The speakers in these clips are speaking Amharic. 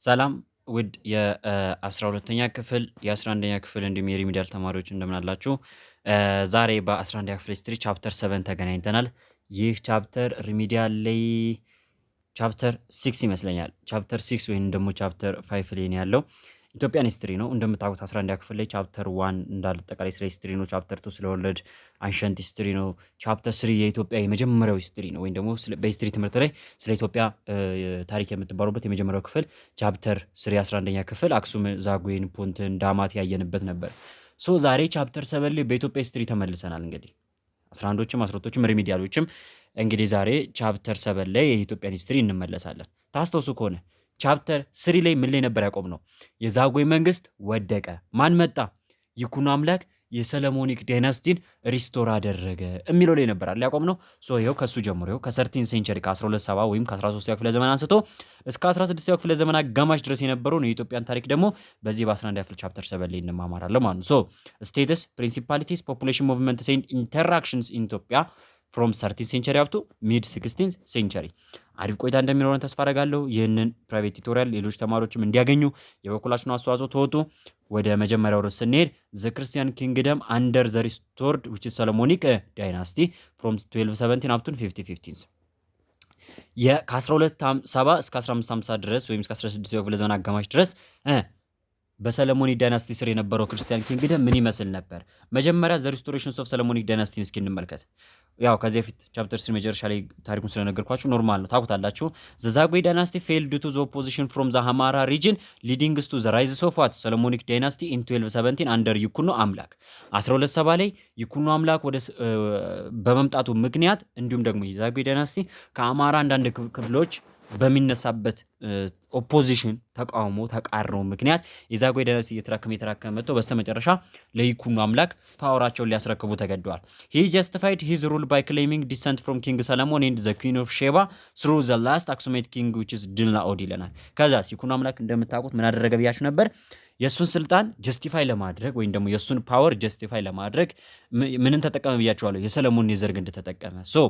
ሰላም ውድ የ12ኛ ክፍል የ11ኛ ክፍል እንዲሁም የሪሚዲያል ተማሪዎች እንደምን አላችሁ? ዛሬ በ11ኛ ክፍል ሂስትሪ ቻፕተር 7 ተገናኝተናል። ይህ ቻፕተር ሪሚዲያል ላይ ቻፕተር 6 ይመስለኛል። ቻፕተር 6 ወይም ደግሞ ቻፕተር 5 ላይ ነው ያለው። ኢትዮጵያን ሂስትሪ ነው። እንደምታውቁት 11ኛ ክፍል ላይ ቻፕተር 1 እንዳለ አጠቃላይ ስለ ሂስትሪ ነው። ቻፕተር 2 ስለ ወርልድ አንሸንት ሂስትሪ ነው። ቻፕተር 3 የኢትዮጵያ የመጀመሪያው ሂስትሪ ነው፣ ወይም ደግሞ በሂስትሪ ትምህርት ላይ ስለ ኢትዮጵያ ታሪክ የምትባሩበት የመጀመሪያው ክፍል ቻፕተር 3 11ኛ ክፍል አክሱም፣ ዛጉዌን፣ ፑንትን፣ ዳማት ያየንበት ነበር። ሶ ዛሬ ቻፕተር 7 ላይ በኢትዮጵያ ሂስትሪ ተመልሰናል። እንግዲህ 11ዎችም 12ዎችም ሪሚዲያሎችም እንግዲህ ዛሬ ቻፕተር 7 ላይ የኢትዮጵያን ሂስትሪ እንመለሳለን። ታስታውሱ ከሆነ ቻፕተር 3 ላይ ምን ላይ ነበር ያቆም ነው? የዛጉዌ መንግስት ወደቀ። ማን መጣ? ይኩኖ አምላክ የሰለሞኒክ ዳይናስቲን ሪስቶር አደረገ የሚለው ላይ ነበር አለ ያቆም ነው። ሶ ይኸው ከሱ ጀምሮ ይኸው ከ13 ሴንቸሪ ከ1270 ወይም ከ13ኛው ክፍለ ዘመን አንስቶ እስከ 16ኛው ክፍለ ዘመን አጋማሽ ድረስ የነበረውን የኢትዮጵያን ታሪክ ደግሞ በዚህ በ11ኛ ክፍል ቻፕተር 7 ላይ እንማማራለን ማለት ነው። ሶ ስቴተስ፣ ፕሪንሲፓሊቲስ፣ ፖፑሌሽን ሙቭመንትስ ኤንድ ኢንተራክሽንስ ኢን ኢትዮጵያ ፍሮም 13 ሴንቸሪ አፕቱ ሚድ 16 ሴንቸሪ። አሪፍ ቆይታ እንደሚኖረን ተስፋ አደርጋለሁ። ይህንን ፕራይቬት ቱቶሪያል ሌሎች ተማሪዎችም እንዲያገኙ የበኩላችሁን አስተዋጽኦ ተወጡ። ወደ መጀመሪያው ርዕስ ስንሄድ ዘ ክርስቲያን ኪንግደም አንደር ዘ ሪስቶርድ ዊች ሰለሞኒክ ዳይናስቲ ፍሮም 1217 አፕቱ 1515 ከ1270 እስከ 1550 ድረስ ወይም እስከ 16ኛው ክፍለ ዘመን አጋማሽ ድረስ በሰለሞኒክ ዳይናስቲ ስር የነበረው ክርስቲያን ኪንግደም ምን ይመስል ነበር? መጀመሪያ ዘ ሪስቶሬሽንስ ኦፍ ሰለሞኒክ ዳይናስቲን እስኪ እንመልከት። ያው ከዚህ በፊት ቻፕተር 3 መጨረሻ ላይ ታሪኩን ስለነገርኳችሁ ኖርማል ነው፣ ታውቁታላችሁ። ዘ ዛጉዌ ዳይናስቲ ፌልድ ቱ ዘ ኦፖዚሽን ፍሮም ዘ ሃማራ ሪጅን ሊዲንግስ ቱ ዘ ራይዝ ኦፍ ዋት ሰለሞኒክ ዳይናስቲ ኢን 1217 አንደር ይኩኖ አምላክ 1270 ላይ ይኩኖ አምላክ ወደ በመምጣቱ ምክንያት እንዲሁም ደግሞ የዛጉዌ ዳይናስቲ ከአማራ አንዳንድ ክፍሎች በሚነሳበት ኦፖዚሽን ተቃውሞ ተቃርኖ ምክንያት የዛጉዌ ዳይናስቲ እየተራከመ መጥቶ በስተመጨረሻ ለይኩኖ አምላክ ፓወራቸውን ሊያስረክቡ ተገደዋል። ሂ ጀስቲፋይድ ሂዝ ሩል ባይ ክሌሚንግ ዲሰንት ፍሮም ኪንግ ሰለሞን ኤንድ ዘ ኩዊን ኦፍ ሼባ ስሩ ዘ ላስት አክሱሜት ኪንግ ዊች ኢዝ ድልናኦድ ይለናል። ከዛስ ይኩኖ አምላክ እንደምታውቁት ምን አደረገ ብያችሁ ነበር? የሱን ስልጣን ጀስቲፋይ ለማድረግ ወይም ደግሞ የሱን ፓወር ጀስቲፋይ ለማድረግ ምንን ተጠቀመ ብያችኋለሁ? የሰለሞን የዘር ግንድ ተጠቀመ። ሶ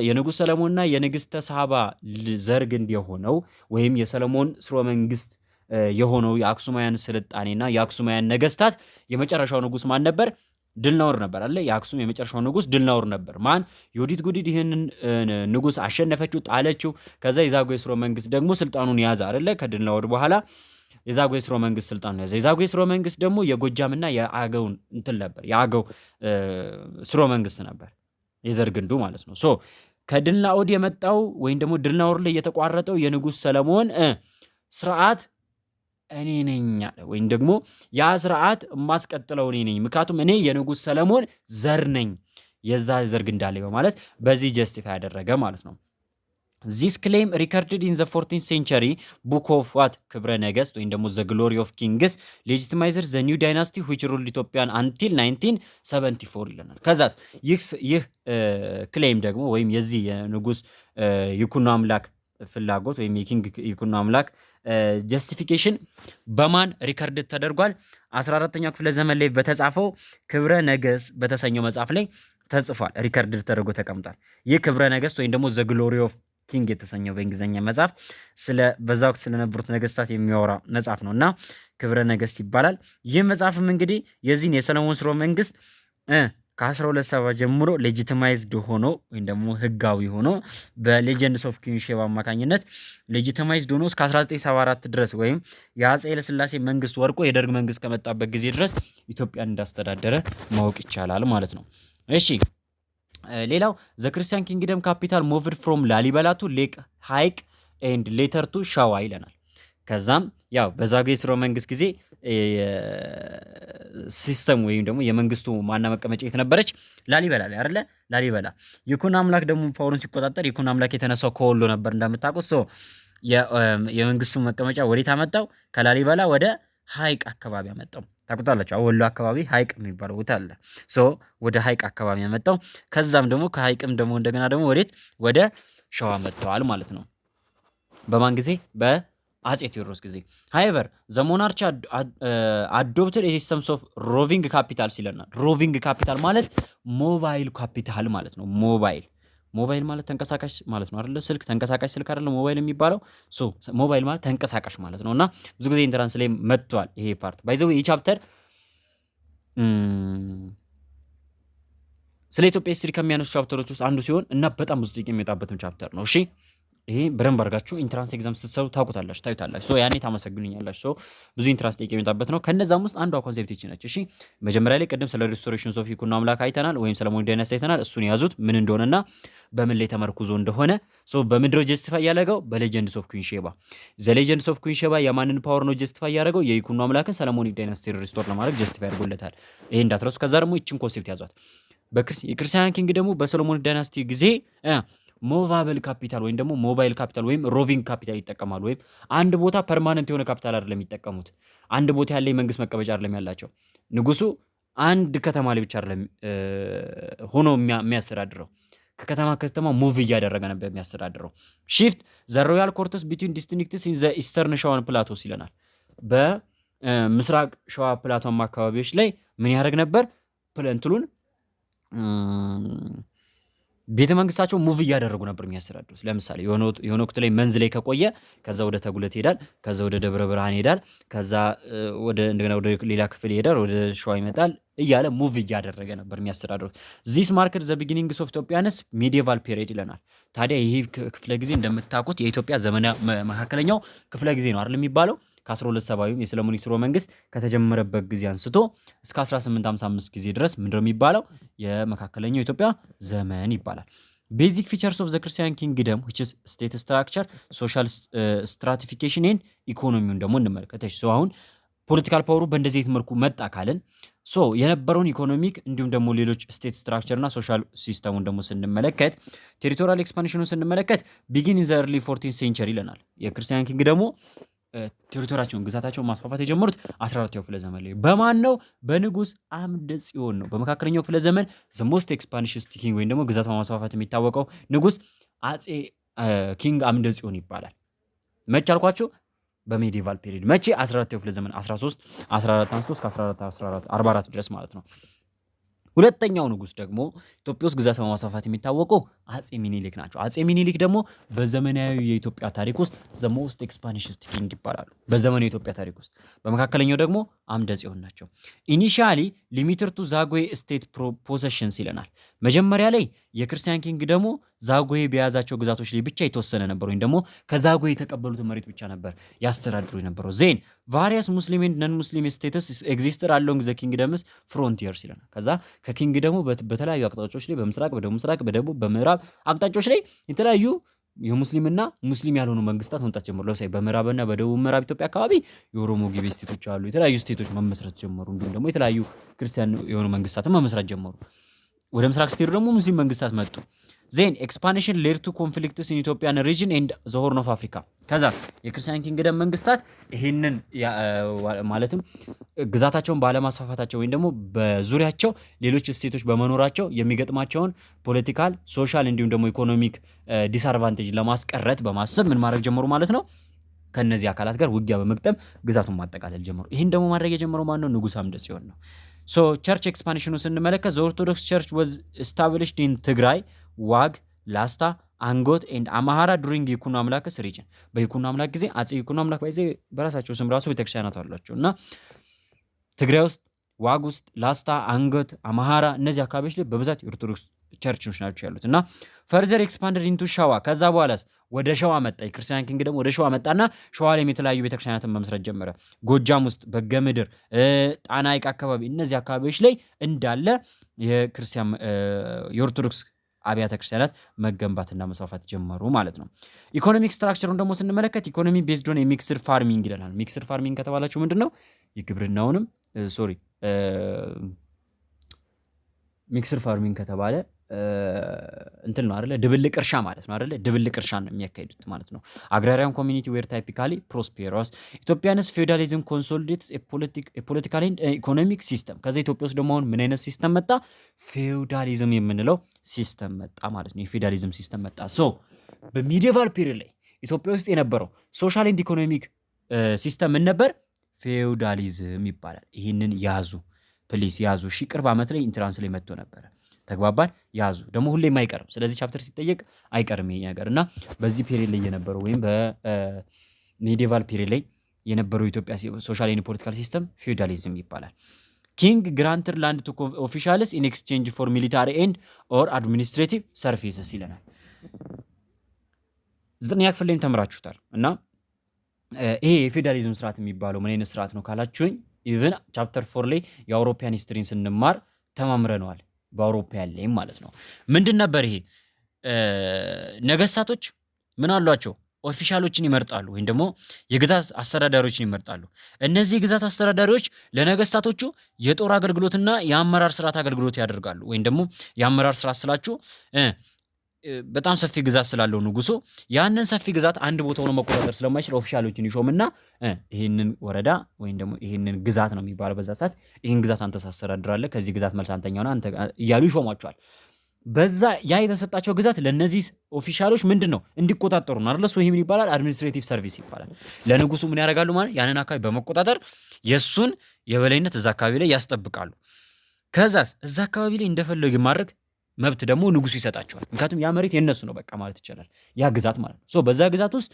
የንጉስ ሰለሞንና የንግስተ ሳባ ዘር ግንድ የሆነው ወይም የሰለሞን ስርወ መንግስት የሆነው የአክሱማውያን ስልጣኔና የአክሱማውያን ነገስታት የመጨረሻው ንጉስ ማን ነበር? ድልናውር ነበር አለ። የአክሱም የመጨረሻው ንጉስ ድልናውር ነበር። ማን? ዮዲት ጉዲት ይህንን ንጉስ አሸነፈችው፣ ጣለችው። ከዛ የዛጉዌ ስርወ መንግስት ደግሞ ስልጣኑን ያዘ አይደለ? ከድልናውር በኋላ የዛጉዌ ስርወ መንግስት ስልጣኑን ያዘ። የዛጉዌ ስርወ መንግስት ደግሞ የጎጃምና የአገውን እንትን ነበር፣ የአገው ስርወ መንግስት ነበር፣ የዘር ግንዱ ማለት ነው። ሶ ከድልናኦድ የመጣው ወይም ደግሞ ድልናኦር ላይ የተቋረጠው የንጉስ ሰለሞን ስርዓት እኔ ነኝ አለ። ወይም ደግሞ ያ ስርዓት የማስቀጥለው እኔ ነኝ፣ ምክንያቱም እኔ የንጉስ ሰለሞን ዘር ነኝ፣ የዛ ዘር ግንድ አለኝ በማለት በዚህ ጀስቲፋይ ያደረገ ማለት ነው። ዚስ ክሌም ሪከርድድ ኢን ዘ 14th ሴንቸሪ ቡክ ኦፍ ዋት ክብረ ነገስት ወይም ደግሞ ዘ ግሎሪ ኦፍ ኪንግስ ሌጂቲማይዘር ዘ ኒው ዳይናስቲ ዊች ሩልድ ኢትዮጵያን አንቲል 1974 ይለናል። ከዛስ ይህ ክሌም ደግሞ ወይም የዚህ የንጉስ ይኩኖ አምላክ ፍላጎት ወይም የኪንግ ይኩኖ አምላክ ጀስቲፊኬሽን በማን ሪከርድ ተደርጓል? 14ኛው ክፍለ ዘመን ላይ በተጻፈው ክብረ ነገስት በተሰኘው መጽሐፍ ላይ ተጽፏል። ሪከርድ ተደርጎ ተቀምጧል። ይህ ክብረ ነገስት ወይም ደግሞ ዘ ግሎሪ ኦፍ ኪንግ የተሰኘው በእንግሊዝኛ መጽሐፍ በዛ ወቅት ስለነበሩት ነገስታት የሚያወራ መጽሐፍ ነው እና ክብረ ነገስት ይባላል። ይህ መጽሐፍም እንግዲህ የዚህን የሰለሞን ስርወ መንግስት ከ1270 ጀምሮ ሌጂቲማይዝድ ሆኖ ወይም ደግሞ ህጋዊ ሆኖ በሌጀንድስ ኦፍ ኩዊን ሼባ አማካኝነት ሌጂቲማይዝድ ሆኖ እስከ 1974 ድረስ ወይም የአፄ ኃይለሥላሴ መንግስት ወርቆ የደርግ መንግስት ከመጣበት ጊዜ ድረስ ኢትዮጵያን እንዳስተዳደረ ማወቅ ይቻላል ማለት ነው። እሺ ሌላው ዘ ክርስቲያን ኪንግደም ካፒታል ሞቭድ ፍሮም ላሊበላ ቱ ሌክ ሃይቅ ኤንድ ሌተር ቱ ሻዋ ይለናል። ከዛም ያው በዛጉዌ ስርወ መንግስት ጊዜ ሲስተም ወይም ደግሞ የመንግስቱ ማና መቀመጫ የተነበረች ላሊበላ ላይ አይደለ? ላሊበላ ይኩኖ አምላክ ደግሞ ፓወሩን ሲቆጣጠር ይኩኖ አምላክ የተነሳው ከወሎ ነበር እንደምታውቁት። ሶ የመንግስቱ መቀመጫ ወዴት አመጣው? ከላሊበላ ወደ ሃይቅ አካባቢ አመጣው። ታውቁታላችሁ፣ ወሎ አካባቢ ሃይቅ የሚባለው ቦታ አለ። ሶ ወደ ሃይቅ አካባቢ አመጣው። ከዛም ደግሞ ከሃይቅም ደግሞ እንደገና ደግሞ ወደ ሸዋ መጥተዋል ማለት ነው። በማን ጊዜ? በአፄ ቴዎድሮስ ጊዜ። ሃይቨር ዘ ሞናርች አዶፕትድ ሲስተምስ ኦፍ ሮቪንግ ካፒታል ይለናል። ሮቪንግ ካፒታል ማለት ሞባይል ካፒታል ማለት ነው። ሞባይል ሞባይል ማለት ተንቀሳቃሽ ማለት ነው አይደለ? ስልክ ተንቀሳቃሽ ስልክ አይደለ ሞባይል የሚባለው? ሞባይል ማለት ተንቀሳቃሽ ማለት ነው። እና ብዙ ጊዜ ኢንትራንስ ላይ መጥቷል ይሄ ፓርት። ባይ ዘ ዌይ ይህ ቻፕተር ስለ ኢትዮጵያ ሂስትሪ ከሚያነሱ ቻፕተሮች ውስጥ አንዱ ሲሆን እና በጣም ብዙ ጥያቄ የሚወጣበትም ቻፕተር ነው። እሺ ይሄ በደንብ አድርጋችሁ ኢንትራንስ ኤግዛም ስትሰሩ ታዩታላችሁ። ያኔ ታመሰግኑኛላችሁ። ብዙ ኢንትራንስ ጥያቄ የሚወጣበት ነው። ከነዛም ውስጥ አንዷ ኮንሴፕት ይቺ ነች። እሺ መጀመሪያ ላይ ቅድም ስለ ሪስቶሬሽን ኦፍ ይኩኖ አምላክ አይተናል፣ ወይም ሰለሞን ዳይናስቲ አይተናል። እሱን ያዙት ምን እንደሆነና በምን ላይ ተመርኩዞ እንደሆነ። በምድር ጀስቲፋይ ያደረገው በሌጀንድስ ኦፍ ኩዊን ሼባ። ሌጀንድስ ኦፍ ኩዊን ሼባ የማንን ፓወር ነው ጀስቲፋይ ያደረገው? የይኩኖ አምላክን ሰለሞን ዳይናስቲ ሪስቶር ለማድረግ ጀስቲፋይ አድርጎለታል። ይሄ እንዳትረሱ። ከዛ ደግሞ ይችን ኮንሴፕት ያዟት። የክርስቲያን ኪንግ ደግሞ በሰሎሞን ዳይናስቲ ጊዜ ሞቫብል ካፒታል ወይም ደግሞ ሞባይል ካፒታል ወይም ሮቪንግ ካፒታል ይጠቀማሉ። ወይም አንድ ቦታ ፐርማነንት የሆነ ካፒታል አይደለም የሚጠቀሙት። አንድ ቦታ ያለ የመንግስት መቀመጫ አይደለም ያላቸው። ንጉሱ አንድ ከተማ ላይ ብቻ አይደለም ሆኖ የሚያስተዳድረው፣ ከከተማ ከተማ ሙቭ እያደረገ ነበር የሚያስተዳድረው። ሺፍት ዘ ሮያል ኮርትስ ቢትዊን ዲስትሪክትስ ኢን ዘ ኢስተርን ሸዋን ፕላቶስ ይለናል። በምስራቅ ሸዋ ፕላቶማ አካባቢዎች ላይ ምን ያደርግ ነበር? እንትሉን ቤተ መንግስታቸው ሙቭ እያደረጉ ነበር የሚያስተዳድሩት። ለምሳሌ የሆነ ወቅት ላይ መንዝ ላይ ከቆየ ከዛ ወደ ተጉለት ይሄዳል፣ ከዛ ወደ ደብረ ብርሃን ይሄዳል፣ ከዛ እንደገና ወደ ሌላ ክፍል ይሄዳል፣ ወደ ሸዋ ይመጣል እያለ ሙቭ እያደረገ ነበር የሚያስተዳድሩት። ዚስ ማርክድ ዘ ቢጊኒንግስ ኦፍ ኢትዮጵያንስ ሚዲቫል ፔሪድ ይለናል። ታዲያ ይህ ክፍለ ጊዜ እንደምታውቁት የኢትዮጵያ ዘመናዊ መካከለኛው ክፍለ ጊዜ ነው አይደል የሚባለው? ከ1270 ወይም የሰለሞኒክ ሥርወ መንግስት ከተጀመረበት ጊዜ አንስቶ እስከ 1855 ጊዜ ድረስ ምንድነው የሚባለው? የመካከለኛው ኢትዮጵያ ዘመን ይባላል። ቤዚክ ፊቸርስ ኦፍ ዘ ክርስቲያን ኪንግደም which is state structure, social stratification and ኢኮኖሚውን ደግሞ እንመለከተሽ። አሁን ፖለቲካል ፓወሩ በእንደዚህ አይነት መልኩ መጣ ካልን የነበረውን ኢኮኖሚክ እንዲሁም ደግሞ ሌሎች ስቴት ስትራክቸር እና ሶሻል ሲስተሙን ደግሞ ስንመለከት ቴሪቶሪያል ኤክስፓንሽኑን ስንመለከት ቢጊን ኢን ዘ early 14th century ይለናል። የክርስቲያን ኪንግደሙ ቴሪቶሪያቸውን ግዛታቸውን ማስፋፋት የጀመሩት 14ኛው ክፍለ ዘመን ላይ በማን ነው? በንጉስ አምደ ጽዮን ነው። በመካከለኛው ክፍለ ዘመን ዘ ሞስት ኤክስፓንሽኒስት ኪንግ ወይም ደግሞ ግዛት በማስፋፋት የሚታወቀው ንጉስ አጼ ኪንግ አምደ ጽዮን ይባላል። መቼ አልኳቸው? በሜዲቫል ፔሪድ። መቼ? 14ኛው ክፍለ ዘመን 14 አንስቶ እስከ 44 ድረስ ማለት ነው። ሁለተኛው ንጉስ ደግሞ ኢትዮጵያ ውስጥ ግዛት በማስፋፋት የሚታወቀው አጼ ሚኒሊክ ናቸው። አጼ ሚኒሊክ ደግሞ በዘመናዊ የኢትዮጵያ ታሪክ ውስጥ ዘ ሞስት ኤክስፓንሽኒስት ኪንግ ይባላሉ። በዘመናዊ የኢትዮጵያ ታሪክ ውስጥ በመካከለኛው ደግሞ አምደ ጽዮን ናቸው። ኢኒሺያሊ ሊሚትድ ቱ ዛጉዌ ስቴት ፖሰሽንስ ይለናል። መጀመሪያ ላይ የክርስቲያን ኪንግ ደግሞ ዛጉዌ በያዛቸው ግዛቶች ላይ ብቻ የተወሰነ ነበር፣ ወይም ደግሞ ከዛጉዌ የተቀበሉትን መሬት ብቻ ነበር ያስተዳድሩ የነበረው። ዜን ቫሪየስ ሙስሊም ኤንድ ነን ሙስሊም ስቴትስ ኤግዚስተድ አሎንግ ዘ ኪንግደምስ ፍሮንቲየርስ ይለናል። ከዛ ከኪንግደሙ በተለያዩ አቅጣጫዎች ላይ በምስራቅ፣ በደቡብ ምስራቅ፣ በደቡብ፣ በምዕራብ አቅጣጫዎች ላይ የተለያዩ የሙስሊምና ሙስሊም ያልሆኑ መንግስታት መምጣት ጀመሩ። ለምሳሌ በምዕራብና በደቡብ ምዕራብ ኢትዮጵያ አካባቢ የኦሮሞ ጊቤ ስቴቶች አሉ። የተለያዩ ስቴቶች መመስረት ጀመሩ። እንዲሁም ደግሞ የተለያዩ ክርስቲያን የሆኑ መንግስታትን መመስረት ጀመሩ። ወደ ምስራቅ ስትሄዱ ደግሞ ሙስሊም መንግስታት መጡ። ዜን ኤክስፓንሽን ሌድ ቱ ኮንፍሊክትስ ኢን ኢትዮጵያን ሪጅን ኤንድ ዘ ሆርን ኦፍ አፍሪካ። ከዛ የክርስቲያን ኪንግደም መንግስታት ይህንን ማለትም ግዛታቸውን ባለማስፋፋታቸው ወይም ደግሞ በዙሪያቸው ሌሎች ስቴቶች በመኖራቸው የሚገጥማቸውን ፖለቲካል፣ ሶሻል እንዲሁም ደግሞ ኢኮኖሚክ ዲስአድቫንቴጅ ለማስቀረት በማሰብ ምን ማድረግ ጀመሩ ማለት ነው? ከነዚህ አካላት ጋር ውጊያ በመግጠም ግዛቱን ማጠቃለል ጀመሩ። ይህን ደግሞ ማድረግ የጀመረው ማን ነው? ንጉስ አምደ ጽዮን ነው። ቸርች ኤክስፓንሽኑ ስንመለከት ዘ ኦርቶዶክስ ቸርች ወዝ ስታብሊሽድ ኢን ትግራይ፣ ዋግ፣ ላስታ፣ አንጎት ኤንድ አማሃራ ዱሪንግ ይኩኖ አምላክስ ሪጅን። በይኩኖ አምላክ ጊዜ አጼ ይኩኖ አምላክ ባይዜ በራሳቸው ስም ራሱ ቤተክርስቲያናት አሏቸው እና ትግራይ ውስጥ፣ ዋግ ውስጥ፣ ላስታ፣ አንጎት፣ አማሃራ እነዚህ አካባቢዎች ላይ በብዛት የኦርቶዶክስ ቸርቾች ናቸው ያሉት እና ፈርዘር ኤክስፓንደድ ኢንቱ ሸዋ። ከዛ በኋላስ ወደ ሸዋ መጣ። የክርስቲያን ኪንግደም ወደ ሸዋ መጣና ሸዋ ላይም የተለያዩ ቤተክርስቲያናትን መመስረት ጀመረ። ጎጃም ውስጥ፣ በገምድር፣ ጣና ሐይቅ አካባቢ እነዚህ አካባቢዎች ላይ እንዳለ የክርስቲያን የኦርቶዶክስ አብያተ ክርስቲያናት መገንባትና መስፋፋት ጀመሩ ማለት ነው። ኢኮኖሚክ ስትራክቸሩን ደግሞ ስንመለከት ኢኮኖሚ ቤዝድ ኦን ሚክስድ ፋርሚንግ ይለናል። ሚክስድ ፋርሚንግ ከተባላችሁ ምንድን ነው? የግብርናውንም ሚክስድ ፋርሚንግ ከተባለ እንትን ነው አይደለ? ድብልቅ እርሻ ማለት ነው አይደለ? ድብልቅ እርሻ ነው የሚያካሂዱት ማለት ነው። አግራሪያን ኮሚኒቲ ዌር ታይፒካሊ ፕሮስፔረስ ኢትዮጵያንስ ፌውዳሊዝም ኮንሶሊዴትስ ፖለቲካል ኤንድ ኢኮኖሚክ ሲስተም። ከዛ ኢትዮጵያ ውስጥ ደግሞ አሁን ምን አይነት ሲስተም መጣ? ፌውዳሊዝም የምንለው ሲስተም መጣ ማለት ነው። የፌውዳሊዝም ሲስተም መጣ። በሚዲቫል ፒሪድ ላይ ኢትዮጵያ ውስጥ የነበረው ሶሻል ኤንድ ኢኮኖሚክ ሲስተም ምን ነበር? ፌውዳሊዝም ይባላል። ይህንን ያዙ ፕሊስ ያዙ። ቅርብ ዓመት ላይ ኢንትራንስ ላይ መጥቶ ነበረ። ተግባባን። ያዙ ደግሞ ሁሌም አይቀርም። ስለዚህ ቻፕተር ሲጠየቅ አይቀርም ይሄ ነገር እና በዚህ ፔሪድ ላይ የነበረው ወይም በሜዲቫል ፔሪድ ላይ የነበረው ኢትዮጵያ ሶሻል ኤንድ ፖለቲካል ሲስተም ፊውዳሊዝም ይባላል። ኪንግ ግራንትድ ላንድ ቱ ኦፊሻልስ ኢን ኤክስቼንጅ ፎር ሚሊታሪ ኤንድ ኦር አድሚኒስትሬቲቭ ሰርቪስስ ይለናል። 9ኛ ክፍል ላይም ተምራችሁታል እና ይሄ የፌዴራሊዝም ስርዓት የሚባለው ምን አይነት ስርዓት ነው ካላችሁኝ ኢቭን ቻፕተር 4 ላይ የአውሮፓያን ሂስትሪን ስንማር ተማምረነዋል። በአውሮፓያን ላይም ማለት ነው። ምንድን ነበር ይሄ? ነገስታቶች ምን አሏቸው? ኦፊሻሎችን ይመርጣሉ ወይም ደግሞ የግዛት አስተዳዳሪዎችን ይመርጣሉ። እነዚህ የግዛት አስተዳዳሪዎች ለነገስታቶቹ የጦር አገልግሎትና የአመራር ስርዓት አገልግሎት ያደርጋሉ። ወይም ደግሞ የአመራር ስርዓት ስላችሁ በጣም ሰፊ ግዛት ስላለው ንጉሱ ያንን ሰፊ ግዛት አንድ ቦታ ሆኖ መቆጣጠር ስለማይችል ኦፊሻሎችን ይሾምና ይሄንን ወረዳ ወይም ደግሞ ይሄንን ግዛት ነው የሚባለው በዛ ሰዓት ይሄን ግዛት አንተ ታስተዳድራለህ፣ ከዚህ ግዛት መልስ አንተኛውና አንተ እያሉ ይሾሟቸዋል። በዛ ያ የተሰጣቸው ግዛት ለነዚህ ኦፊሻሎች ምንድነው እንዲቆጣጠሩ ነው አይደል? ይሄ ምን ይባላል? አድሚኒስትሬቲቭ ሰርቪስ ይባላል። ለንጉሱ ምን ያደርጋሉ ማለት ያንን አካባቢ በመቆጣጠር የሱን የበላይነት እዛ አካባቢ ላይ ያስጠብቃሉ። ከዛስ እዛ አካባቢ ላይ እንደፈለጉ ማድረግ መብት ደግሞ ንጉሱ ይሰጣቸዋል። ምክንያቱም ያ መሬት የነሱ ነው በቃ ማለት ይቻላል፣ ያ ግዛት ማለት ነው። በዛ ግዛት ውስጥ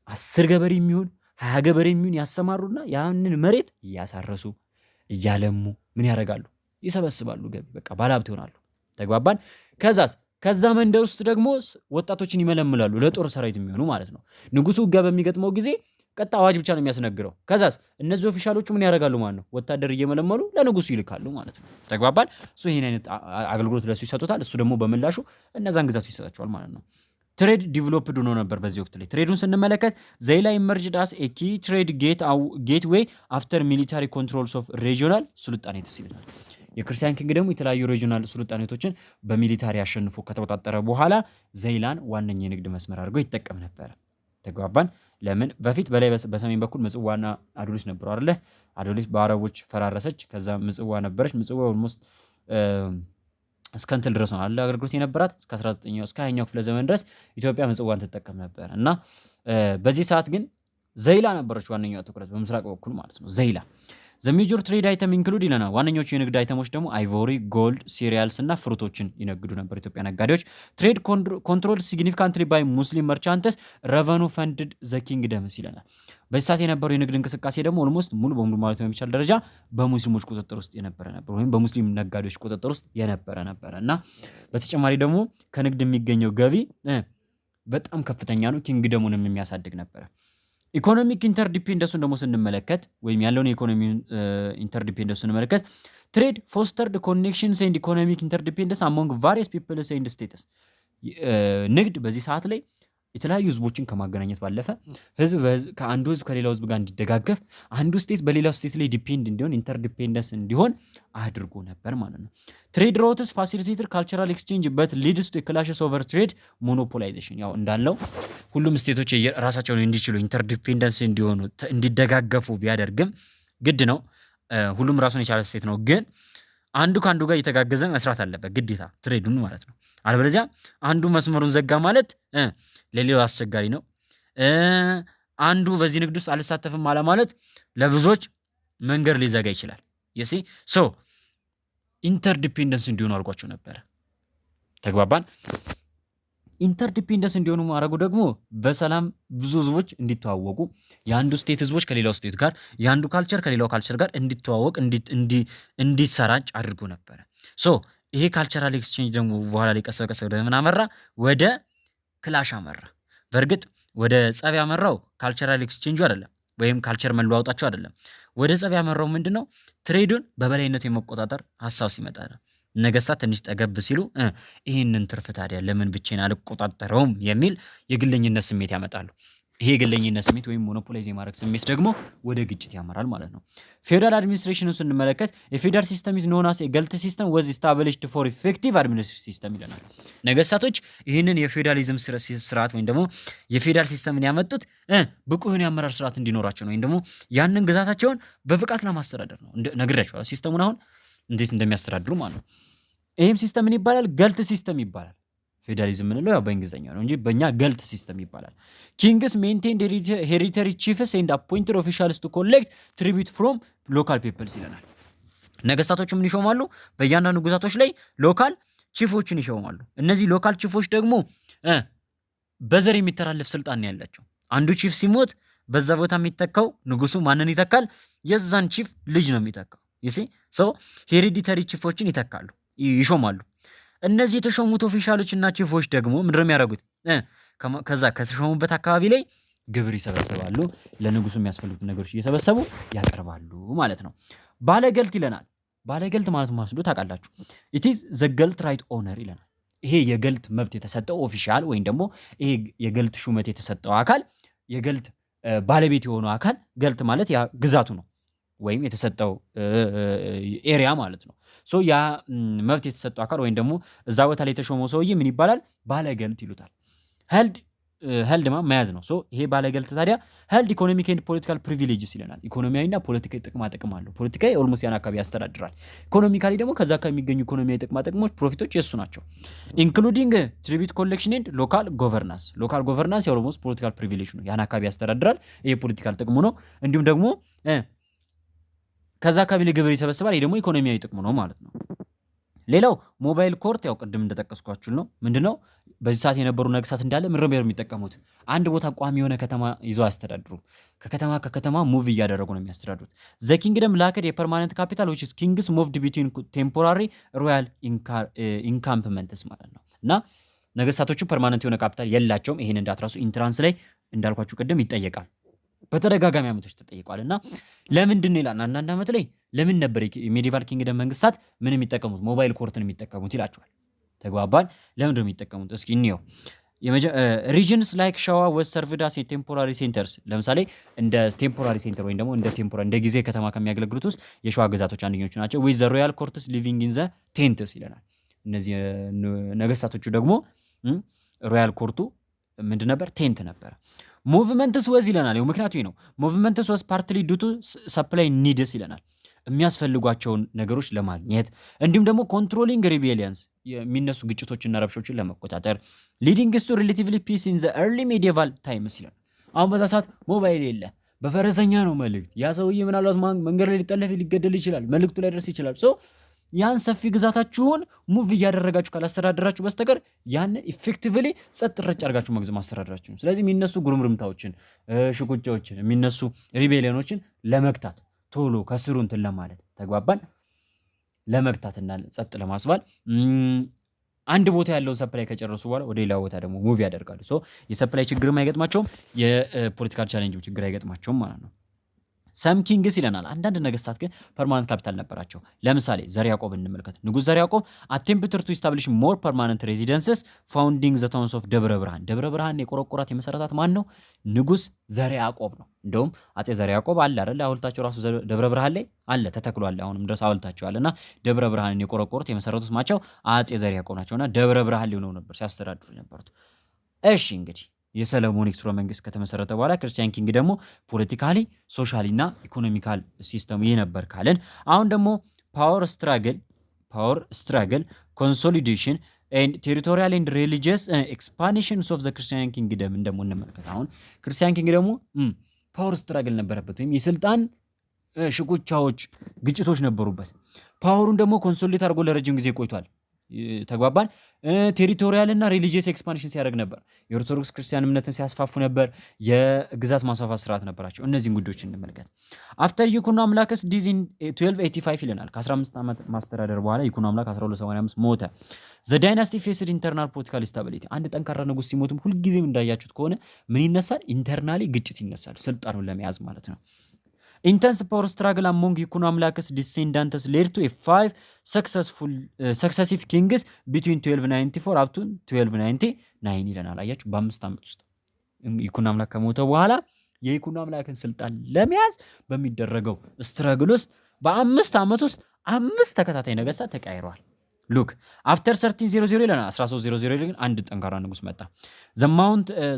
10 ገበሬ የሚሆን 20 ገበሬ የሚሆን ያሰማሩና ያንን መሬት እያሳረሱ እያለሙ ምን ያደርጋሉ? ይሰበስባሉ ገቢ፣ በቃ ባለሀብት ይሆናሉ። ተግባባን። ከዛ መንደር ውስጥ ደግሞ ወጣቶችን ይመለምላሉ ለጦር ሰራዊት የሚሆኑ ማለት ነው። ንጉሱ ውጊያ በሚገጥመው ጊዜ ቀጥታ አዋጅ ብቻ ነው የሚያስነግረው። ከዛስ እነዚህ ኦፊሻሎቹ ምን ያደርጋሉ ማለት ነው? ወታደር እየመለመሉ ለንጉሱ ይልካሉ ማለት ነው። ተግባባን። ይሄን አይነት አገልግሎት ለሱ ይሰጡታል። እሱ ደግሞ በምላሹ እነዛን ግዛቱ ይሰጣቸዋል ማለት ነው። ትሬድ ዲቨሎፕድ ሆኖ ነበር በዚህ ወቅት ላይ። ትሬዱን ስንመለከት ዘይላ ኢመርጅድ አስ ኤ ኪ ትሬድ ጌት ዌይ አፍተር ሚሊታሪ ኮንትሮልስ ኦፍ ሬጂዮናል ሱልጣኔትስ ይላል። የክርስቲያን ኪንግ ደግሞ የተለያዩ ሬጂዮናል ሱልጣኔቶችን በሚሊታሪ አሸንፎ ከተቆጣጠረ በኋላ ዘይላን ዋነኛ የንግድ መስመር አድርጎ ይጠቀም ነበር። ተግባባን። ለምን በፊት በላይ በሰሜን በኩል ምጽዋና አዶሊስ ነበሩ አይደለ? አዶሊስ በአረቦች ፈራረሰች። ከዛ ምጽዋ ነበረች። ምጽዋ ኦልሞስት እስከ እንትን ድረስ ነው አለ አገልግሎት የነበራት እስከ 19ኛው እስከ 20ኛው ክፍለ ዘመን ድረስ ኢትዮጵያ ምጽዋን ትጠቀም ነበር እና በዚህ ሰዓት ግን ዘይላ ነበረች ዋነኛው ትኩረት በምስራቅ በኩል ማለት ነው። ዘይላ ዘ ሜጀር ትሬድ አይተም ኢንክሉድ ይለናል። ዋነኞቹ የንግድ አይተሞች ደግሞ አይቮሪ፣ ጎልድ፣ ሲሪያልስ እና ፍሩቶችን ይነግዱ ነበር ኢትዮጵያ ነጋዴዎች። ትሬድ ኮንትሮል ሲግኒፊካንትሊ ባይ ሙስሊም መርቻንትስ ረቨኑ ፈንድድ ዘ ኪንግደምስ ይለናል። በዚህ ሰዓት የነበረው የንግድ እንቅስቃሴ ደግሞ ኦልሞስት ሙሉ በሙሉ ማለት በሚቻል ደረጃ በሙስሊሞች ቁጥጥር ውስጥ የነበረ ነበር፣ ወይም በሙስሊም ነጋዴዎች ቁጥጥር ውስጥ የነበረ ነበረ እና በተጨማሪ ደግሞ ከንግድ የሚገኘው ገቢ በጣም ከፍተኛ ነው። ኪንግደሙንም የሚያሳድግ ነበረ። ኢኮኖሚክ ኢንተርዲፔንደንሱን ደግሞ ስንመለከት ወይም ያለውን የኢኮኖሚ ኢንተርዲፔንደንስ ስንመለከት ትሬድ ፎስተርድ ኮኔክሽንስ ኤንድ ኢኮኖሚክ ኢንተርዲፔንደንስ አሞንግ ቫሪየስ ፒፕልስ ኤንድ ስቴትስ። ንግድ በዚህ ሰዓት ላይ የተለያዩ ህዝቦችን ከማገናኘት ባለፈ ህዝብ ከአንዱ ህዝብ ከሌላው ህዝብ ጋር እንዲደጋገፍ፣ አንዱ ስቴት በሌላው ስቴት ላይ ዲፔንድ እንዲሆን ኢንተርዲፔንደንስ እንዲሆን አድርጎ ነበር ማለት ነው። ትሬድ ሮውትስ ፋሲሊቴትድ ካልቸራል ኤክስቼንጅ በት ሊድስ ቱ ክላሽስ ኦቨር ትሬድ ሞኖፖላይዜሽን። ያው እንዳለው ሁሉም ስቴቶች ራሳቸውን እንዲችሉ ኢንተርዲፔንደንስ እንዲሆኑ እንዲደጋገፉ ቢያደርግም ግድ ነው። ሁሉም ራሱን የቻለ ስቴት ነው፣ ግን አንዱ ከአንዱ ጋር እየተጋገዘ መስራት አለበት ግዴታ ትሬዱን ማለት ነው። አለበለዚያ አንዱ መስመሩን ዘጋ ማለት ለሌላው አስቸጋሪ ነው። አንዱ በዚህ ንግድ ውስጥ አልሳተፍም አለ ማለት ለብዙዎች መንገድ ሊዘጋ ይችላል። የሲ ሶ ኢንተርዲፔንደንስ እንዲሆኑ አድርጓቸው ነበረ። ተግባባን። ኢንተርዲፔንደንስ እንዲሆኑ ማድረጉ ደግሞ በሰላም ብዙ ህዝቦች እንዲተዋወቁ፣ የአንዱ ስቴት ህዝቦች ከሌላው ስቴት ጋር፣ የአንዱ ካልቸር ከሌላው ካልቸር ጋር እንዲተዋወቅ እንዲሰራጭ አድርጎ ነበረ። ሶ ይሄ ካልቸራል ኤክስቼንጅ ደግሞ በኋላ ላይ ቀስ በቀስ ወደ ምን አመራ? ወደ ክላሽ አመራ። በእርግጥ ወደ ጸብ ያመራው ካልቸራል ኤክስቼንጁ አይደለም፣ ወይም ካልቸር መለዋወጣቸው አይደለም። ወደ ጸብ ያመራው ምንድነው? ትሬዱን በበላይነት የመቆጣጠር ሀሳብ ሲመጣ ነው። ነገስታት ትንሽ ጠገብ ሲሉ ይህንን ትርፍ ታዲያ ለምን ብቻዬን አልቆጣጠረውም የሚል የግለኝነት ስሜት ያመጣሉ። ይሄ የግለኝነት ስሜት ወይም ሞኖፖላይዝ የማድረግ ስሜት ደግሞ ወደ ግጭት ያመራል ማለት ነው። ፌዴራል አድሚኒስትሬሽንን ስንመለከት የፌዴራል ሲስተም ኢዝ ኖን አስ ኤ ገልት ሲስተም ወዝ ኢስታብሊሽድ ፎር ኢፌክቲቭ አድሚኒስትሬሽን ሲስተም ይለናል። ነገስታቶች ይህንን የፌዴራሊዝም ስርዓት ወይም ደግሞ የፌዴራል ሲስተምን ያመጡት ብቁ የሆነ የአመራር ስርዓት እንዲኖራቸው ነው፣ ወይም ደግሞ ያንን ግዛታቸውን በብቃት ለማስተዳደር ነው። ነግሬያቸዋለሁ ሲስተሙን አሁን እንዴት እንደሚያስተዳድሩ ማለት ነው። ይህም ሲስተም ምን ይባላል? ገልት ሲስተም ይባላል። ፌዴራሊዝም ምንለው ያው በእንግሊዝኛ ነው እንጂ በእኛ ገልት ሲስተም ይባላል። ኪንግስ ሜንቴንድ ሄሪተሪ ቺፍስ ኤንድ አፖይንትድ ኦፊሻልስ ቱ ኮሌክት ትሪቢዩት ፍሮም ሎካል ፒፕልስ ይለናል። ነገስታቶቹ ምን ይሾማሉ? በእያንዳንዱ ግዛቶች ላይ ሎካል ቺፎችን ይሾማሉ። እነዚህ ሎካል ቺፎች ደግሞ በዘር የሚተላለፍ ስልጣን ያላቸው። አንዱ ቺፍ ሲሞት በዛ ቦታ የሚተካው ንጉሱ ማንን ይተካል? የዛን ቺፍ ልጅ ነው የሚተካው። ይሲ ሶ ሄሪዲተሪ ቺፎችን ይተካሉ፣ ይሾማሉ። እነዚህ የተሾሙት ኦፊሻሎች እና ቺፎች ደግሞ ምንድነው የሚያደርጉት? ከዛ ከተሾሙበት አካባቢ ላይ ግብር ይሰበስባሉ። ለንጉሱ የሚያስፈልጉት ነገሮች እየሰበሰቡ ያቀርባሉ ማለት ነው። ባለገልት ይለናል። ባለገልት ማለት ማስሉ ታውቃላችሁ? ኢት ኢዝ ዘ ገልት ራይት ኦነር ይለናል። ይሄ የገልት መብት የተሰጠው ኦፊሻል ወይም ደግሞ ይሄ የገልት ሹመት የተሰጠው አካል የገልት ባለቤት የሆነው አካል ገልት ማለት ያ ግዛቱ ነው ወይም የተሰጠው ኤሪያ ማለት ነው። ሶ ያ መብት የተሰጠው አካል ወይም ደግሞ እዛ ቦታ ላይ የተሾመው ሰውዬ ምን ይባላል? ባለገልት ይሉታል። ሄልድማ መያዝ ነው። ሶ ይሄ ባለገልት ታዲያ ሄልድ ኢኮኖሚክ ኤንድ ፖለቲካል ፕሪቪሌጅስ ይለናል። ኢኮኖሚያዊና ፖለቲካዊ ጥቅማ ጥቅም አለው። ፖለቲካዊ ኦልሞስት ያን አካባቢ ያስተዳድራል። ኢኮኖሚካሊ ደግሞ ከዛ አካባቢ የሚገኙ ኢኮኖሚያዊ ጥቅማ ጥቅሞች ፕሮፊቶች የሱ ናቸው። ኢንክሉዲንግ ትሪቢዩት ኮሌክሽን ኤንድ ሎካል ጎቨርናንስ። ሎካል ጎቨርናንስ ኦልሞስት ፖለቲካል ፕሪቪሌጅ ነው። ያን አካባቢ ያስተዳድራል። ይሄ ፖለቲካል ጥቅሙ ነው። እንዲሁም ደግሞ ከዛ አካባቢ ላይ ግብር ይሰበስባል። ይሄ ደግሞ ኢኮኖሚያዊ ጥቅሙ ነው ማለት ነው። ሌላው ሞባይል ኮርት ያው ቅድም እንደጠቀስኳችሁ ነው። ምንድነው በዚህ ሰዓት የነበሩ ነገስታት እንዳለ ምርምር የሚጠቀሙት አንድ ቦታ ቋሚ የሆነ ከተማ ይዘው አያስተዳድሩም። ከከተማ ሙቭ እያደረጉ ነው የሚያስተዳድሩት። ዘ ኪንግደም ላክድ የፐርማነንት ካፒታል ዊች ኢዝ ኪንግስ ሙቭድ ቢትዊን ቴምፖራሪ ሮያል ኢንካምፕመንትስ ማለት ነው። እና ነገስታቶቹ ፐርማነንት የሆነ ካፒታል የላቸውም። ይሄን እንዳትረሱ። ኢንትራንስ ላይ እንዳልኳችሁ ቅድም ይጠየቃል። በተደጋጋሚ ዓመቶች ተጠይቋል። እና ለምንድን ነው ይላል አንዳንድ ዓመት ላይ ለምን ነበር የሜዲቫል ኪንግደም መንግስታት ምን የሚጠቀሙት ሞባይል ኮርትን የሚጠቀሙት ይላቸዋል። ተግባባን? ለምንድን ነው የሚጠቀሙት? እስኪ እንየው። ሪጅንስ ላይክ ሸዋ ወዝ ሰርቭድ አስ ቴምፖራሪ ሴንተርስ። ለምሳሌ እንደ ቴምፖራሪ ሴንተር ወይም ደግሞ እንደ ጊዜ ከተማ ከሚያገለግሉት ውስጥ የሸዋ ግዛቶች አንደኞቹ ናቸው። ዊዝ ዘ ሮያል ኮርትስ ሊቪንግ ኢን ዘ ቴንትስ ይለናል። እነዚህ ነገስታቶቹ ደግሞ ሮያል ኮርቱ ምንድን ነበር? ቴንት ነበረ። ሙቭመንትስ ወዝ ይለናል። ይኸው ምክንያቱ ነው። ሙቭመንትስ ወዝ ፓርትሊ ዱቱ ሰፕላይ ኒድስ ይለናል። የሚያስፈልጓቸውን ነገሮች ለማግኘት እንዲሁም ደግሞ ኮንትሮሊንግ ሪቤሊየንስ የሚነሱ ግጭቶችና ረብሾችን ለመቆጣጠር ሊዲንግ ቱ ሪሌቲቭሊ ፒስ ኢን ዘ ኤርሊ ሜዲየቫል ታይምስ ይለናል። አሁን በዛ ሰዓት ሞባይል የለ፣ በፈረሰኛ ነው መልእክት። ያ ሰውዬ ምናልባት መንገድ ላይ ሊጠለፍ ሊገደል ይችላል፣ መልእክቱ ላይ ደርስ ይችላል። ያን ሰፊ ግዛታችሁን ሙቭ እያደረጋችሁ ካላስተዳደራችሁ በስተቀር ያን ኢፌክቲቭሊ ጸጥ ረጭ አድርጋችሁ መግዛት ማስተዳደራችሁ። ስለዚህ የሚነሱ ጉርምርምታዎችን፣ ሽኩቻዎችን፣ የሚነሱ ሪቤሊዮኖችን ለመግታት ቶሎ ከስሩ እንትን ለማለት ተግባባን፣ ለመግታትና ጸጥ ለማስባል አንድ ቦታ ያለውን ሰፕላይ ከጨረሱ በኋላ ወደ ሌላ ቦታ ደግሞ ሙቭ ያደርጋሉ። የሰፕላይ ችግርም አይገጥማቸውም፣ የፖለቲካል ቻሌንጅ ችግር አይገጥማቸውም ማለት ነው። ሰም ኪንግስ ይለናል። አንዳንድ ነገስታት ግን ፐርማነንት ካፒታል ነበራቸው። ለምሳሌ ዘር ያዕቆብ እንመልከት። ንጉስ ዘር ያዕቆብ አቴምፕትድ ቱ ኢስታብሊሽ ሞር ፐርማነንት ሬዚደንስስ ፋውንዲንግ ዘ ታውንስ ኦፍ ደብረ ብርሃን። ደብረ ብርሃን የቆረቆራት የመሰረታት ማን ነው? ንጉስ ዘር ያዕቆብ ነው። እንደውም አጼ ዘር ያዕቆብ አለ አይደል? ሐውልታቸው ራሱ ደብረ ብርሃን ላይ አለ፣ ተተክሏል። አሁንም ድረስ ሐውልታቸው አለና ደብረ ብርሃንን የቆረቆሩት የመሰረቱት ማቸው አጼ ዘር ያዕቆብ ናቸውና ደብረ ብርሃን ሊሆነው ነበር ሲያስተዳድሩ የነበሩት። እሺ እንግዲህ የሰለሞኒክ ስርወ መንግስት ከተመሰረተ በኋላ ክርስቲያን ኪንግ ደግሞ ፖለቲካሊ ሶሻሊ እና ኢኮኖሚካል ሲስተም ይህ ነበር ካለን፣ አሁን ደግሞ ፓወር ስትራግል ኮንሶሊዴሽን ኤንድ ቴሪቶሪያል ኤንድ ሪሊጂየስ ኤክስፓንሽንስ ኦፍ ዘ ክርስቲያን ኪንግደም ደግሞ እንመልከት። አሁን ክርስቲያን ኪንግ ደግሞ ፓወር ስትራግል ነበረበት ወይም የስልጣን ሽኩቻዎች፣ ግጭቶች ነበሩበት። ፓወሩን ደግሞ ኮንሶሊዴት አድርጎ ለረጅም ጊዜ ቆይቷል። ተግባባን። ቴሪቶሪያል እና ሪሊጂየስ ኤክስፓንሽን ሲያደርግ ነበር። የኦርቶዶክስ ክርስቲያን እምነትን ሲያስፋፉ ነበር። የግዛት ማስፋፋት ስርዓት ነበራቸው። እነዚህን ጉዳዮች እንመልከት። አፍተር ይኩኖ አምላክስ ዲዝ ኢን 1285 ይለናል። ከ15 ዓመት ማስተዳደር በኋላ ይኩኖ አምላክ 1285 ሞተ። ዘ ዳይናስቲ ፌስድ ኢንተርናል ፖለቲካል ስታቢሊቲ። አንድ ጠንካራ ንጉስ ሲሞትም ሁልጊዜም እንዳያችሁት ከሆነ ምን ይነሳል? ኢንተርናሊ ግጭት ይነሳል፣ ስልጣኑን ለመያዝ ማለት ነው። ኢንተንስ ፓወር ስትራግል አሞንግ ይኩኖ አምላክስ ዲሴንዳንትስ ሌድ ቱ 5 ሰክሰሲቭ ኪንግስ ቢትዊን 1294 አፕ ቱ 1299 ይለናል። አያችሁ፣ በ5 ዓመት ውስጥ ይኩኖ አምላክ ከሞተ በኋላ የይኩኖ አምላክን ስልጣን ለመያዝ በሚደረገው ስትራግል ውስጥ በ5 ዓመት ውስጥ 5 ተከታታይ ነገስታት ተቀያይረዋል። ሉክ አፍተር 1300 ይለናል። 1300 ግን አንድ ጠንካራ ንጉስ መጣ።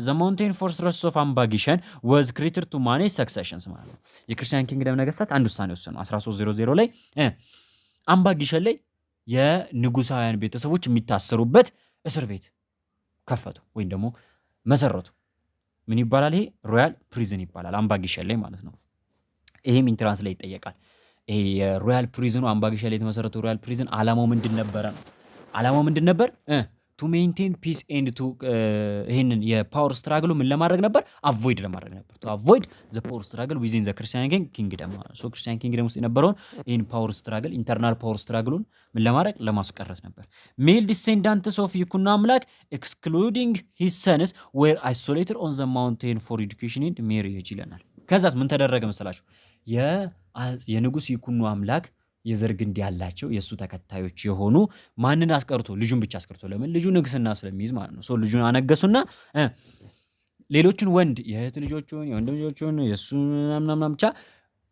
ዘ ማውንቴን ፎርትረስ ኦፍ አምባጊሸን ዋዝ ክሪኤትድ ቱ ማኔጅ ሰክሰሽንስ ማለት ነው። የክርስቲያን ኪንግደም ነገስታት አንድ ውሳኔ ወሰኑ 1300 ላይ አምባጊሸን ላይ የንጉሳውያን ቤተሰቦች የሚታሰሩበት እስር ቤት ከፈቱ ወይም ደግሞ መሰረቱ። ምን ይባላል? ይሄ ሮያል ፕሪዝን ይባላል፣ አምባጊሸን ላይ ማለት ነው። ይሄም ኢንትራንስ ላይ ይጠየቃል። ይሄ የሮያል ፕሪዝኑ አምባገሻ ላይ የተመሰረተው ሮያል ፕሪዝን አላማው ምንድን ነበረ ነው? አላማው ምንድን ነበር? ቱ ሜንቴን ፒስ ኤንድ ቱ ይሄንን የፓወር ስትራግሉ ምን ለማድረግ ነበር? አቮይድ ለማድረግ ነበር። ቱ አቮይድ ዘ ፓወር ስትራግል ዊዚን ዘ ክርስቲያን ኪንግደም። ሶ ክርስቲያን ኪንግደም ውስጥ የነበረውን ይህን ፓወር ስትራግል ኢንተርናል ፓወር ስትራግሉን ምን ለማድረግ? ለማስቀረት ነበር። ሜል ዲሴንዳንትስ ኦፍ ይኩኖ አምላክ ኤክስክሉዲንግ ሂዝ ሰንስ ዌር አይሶሌትድ ኦን ዘ ማውንቴን ፎር ኤዱኬሽን ኤንድ ሜሪጅ ይለናል። ከዛስ ምን ተደረገ መሰላችሁ? የንጉስ ይኩኖ አምላክ የዘር ግንድ ያላቸው የእሱ ተከታዮች የሆኑ ማንን አስቀርቶ? ልጁን ብቻ አስቀርቶ። ለምን? ልጁ ንግስና ስለሚይዝ ማለት ነው። ሶ ልጁን አነገሱና ሌሎቹን ወንድ የእህት ልጆቹን የወንድ ልጆቹን የእሱ ምናምን ብቻ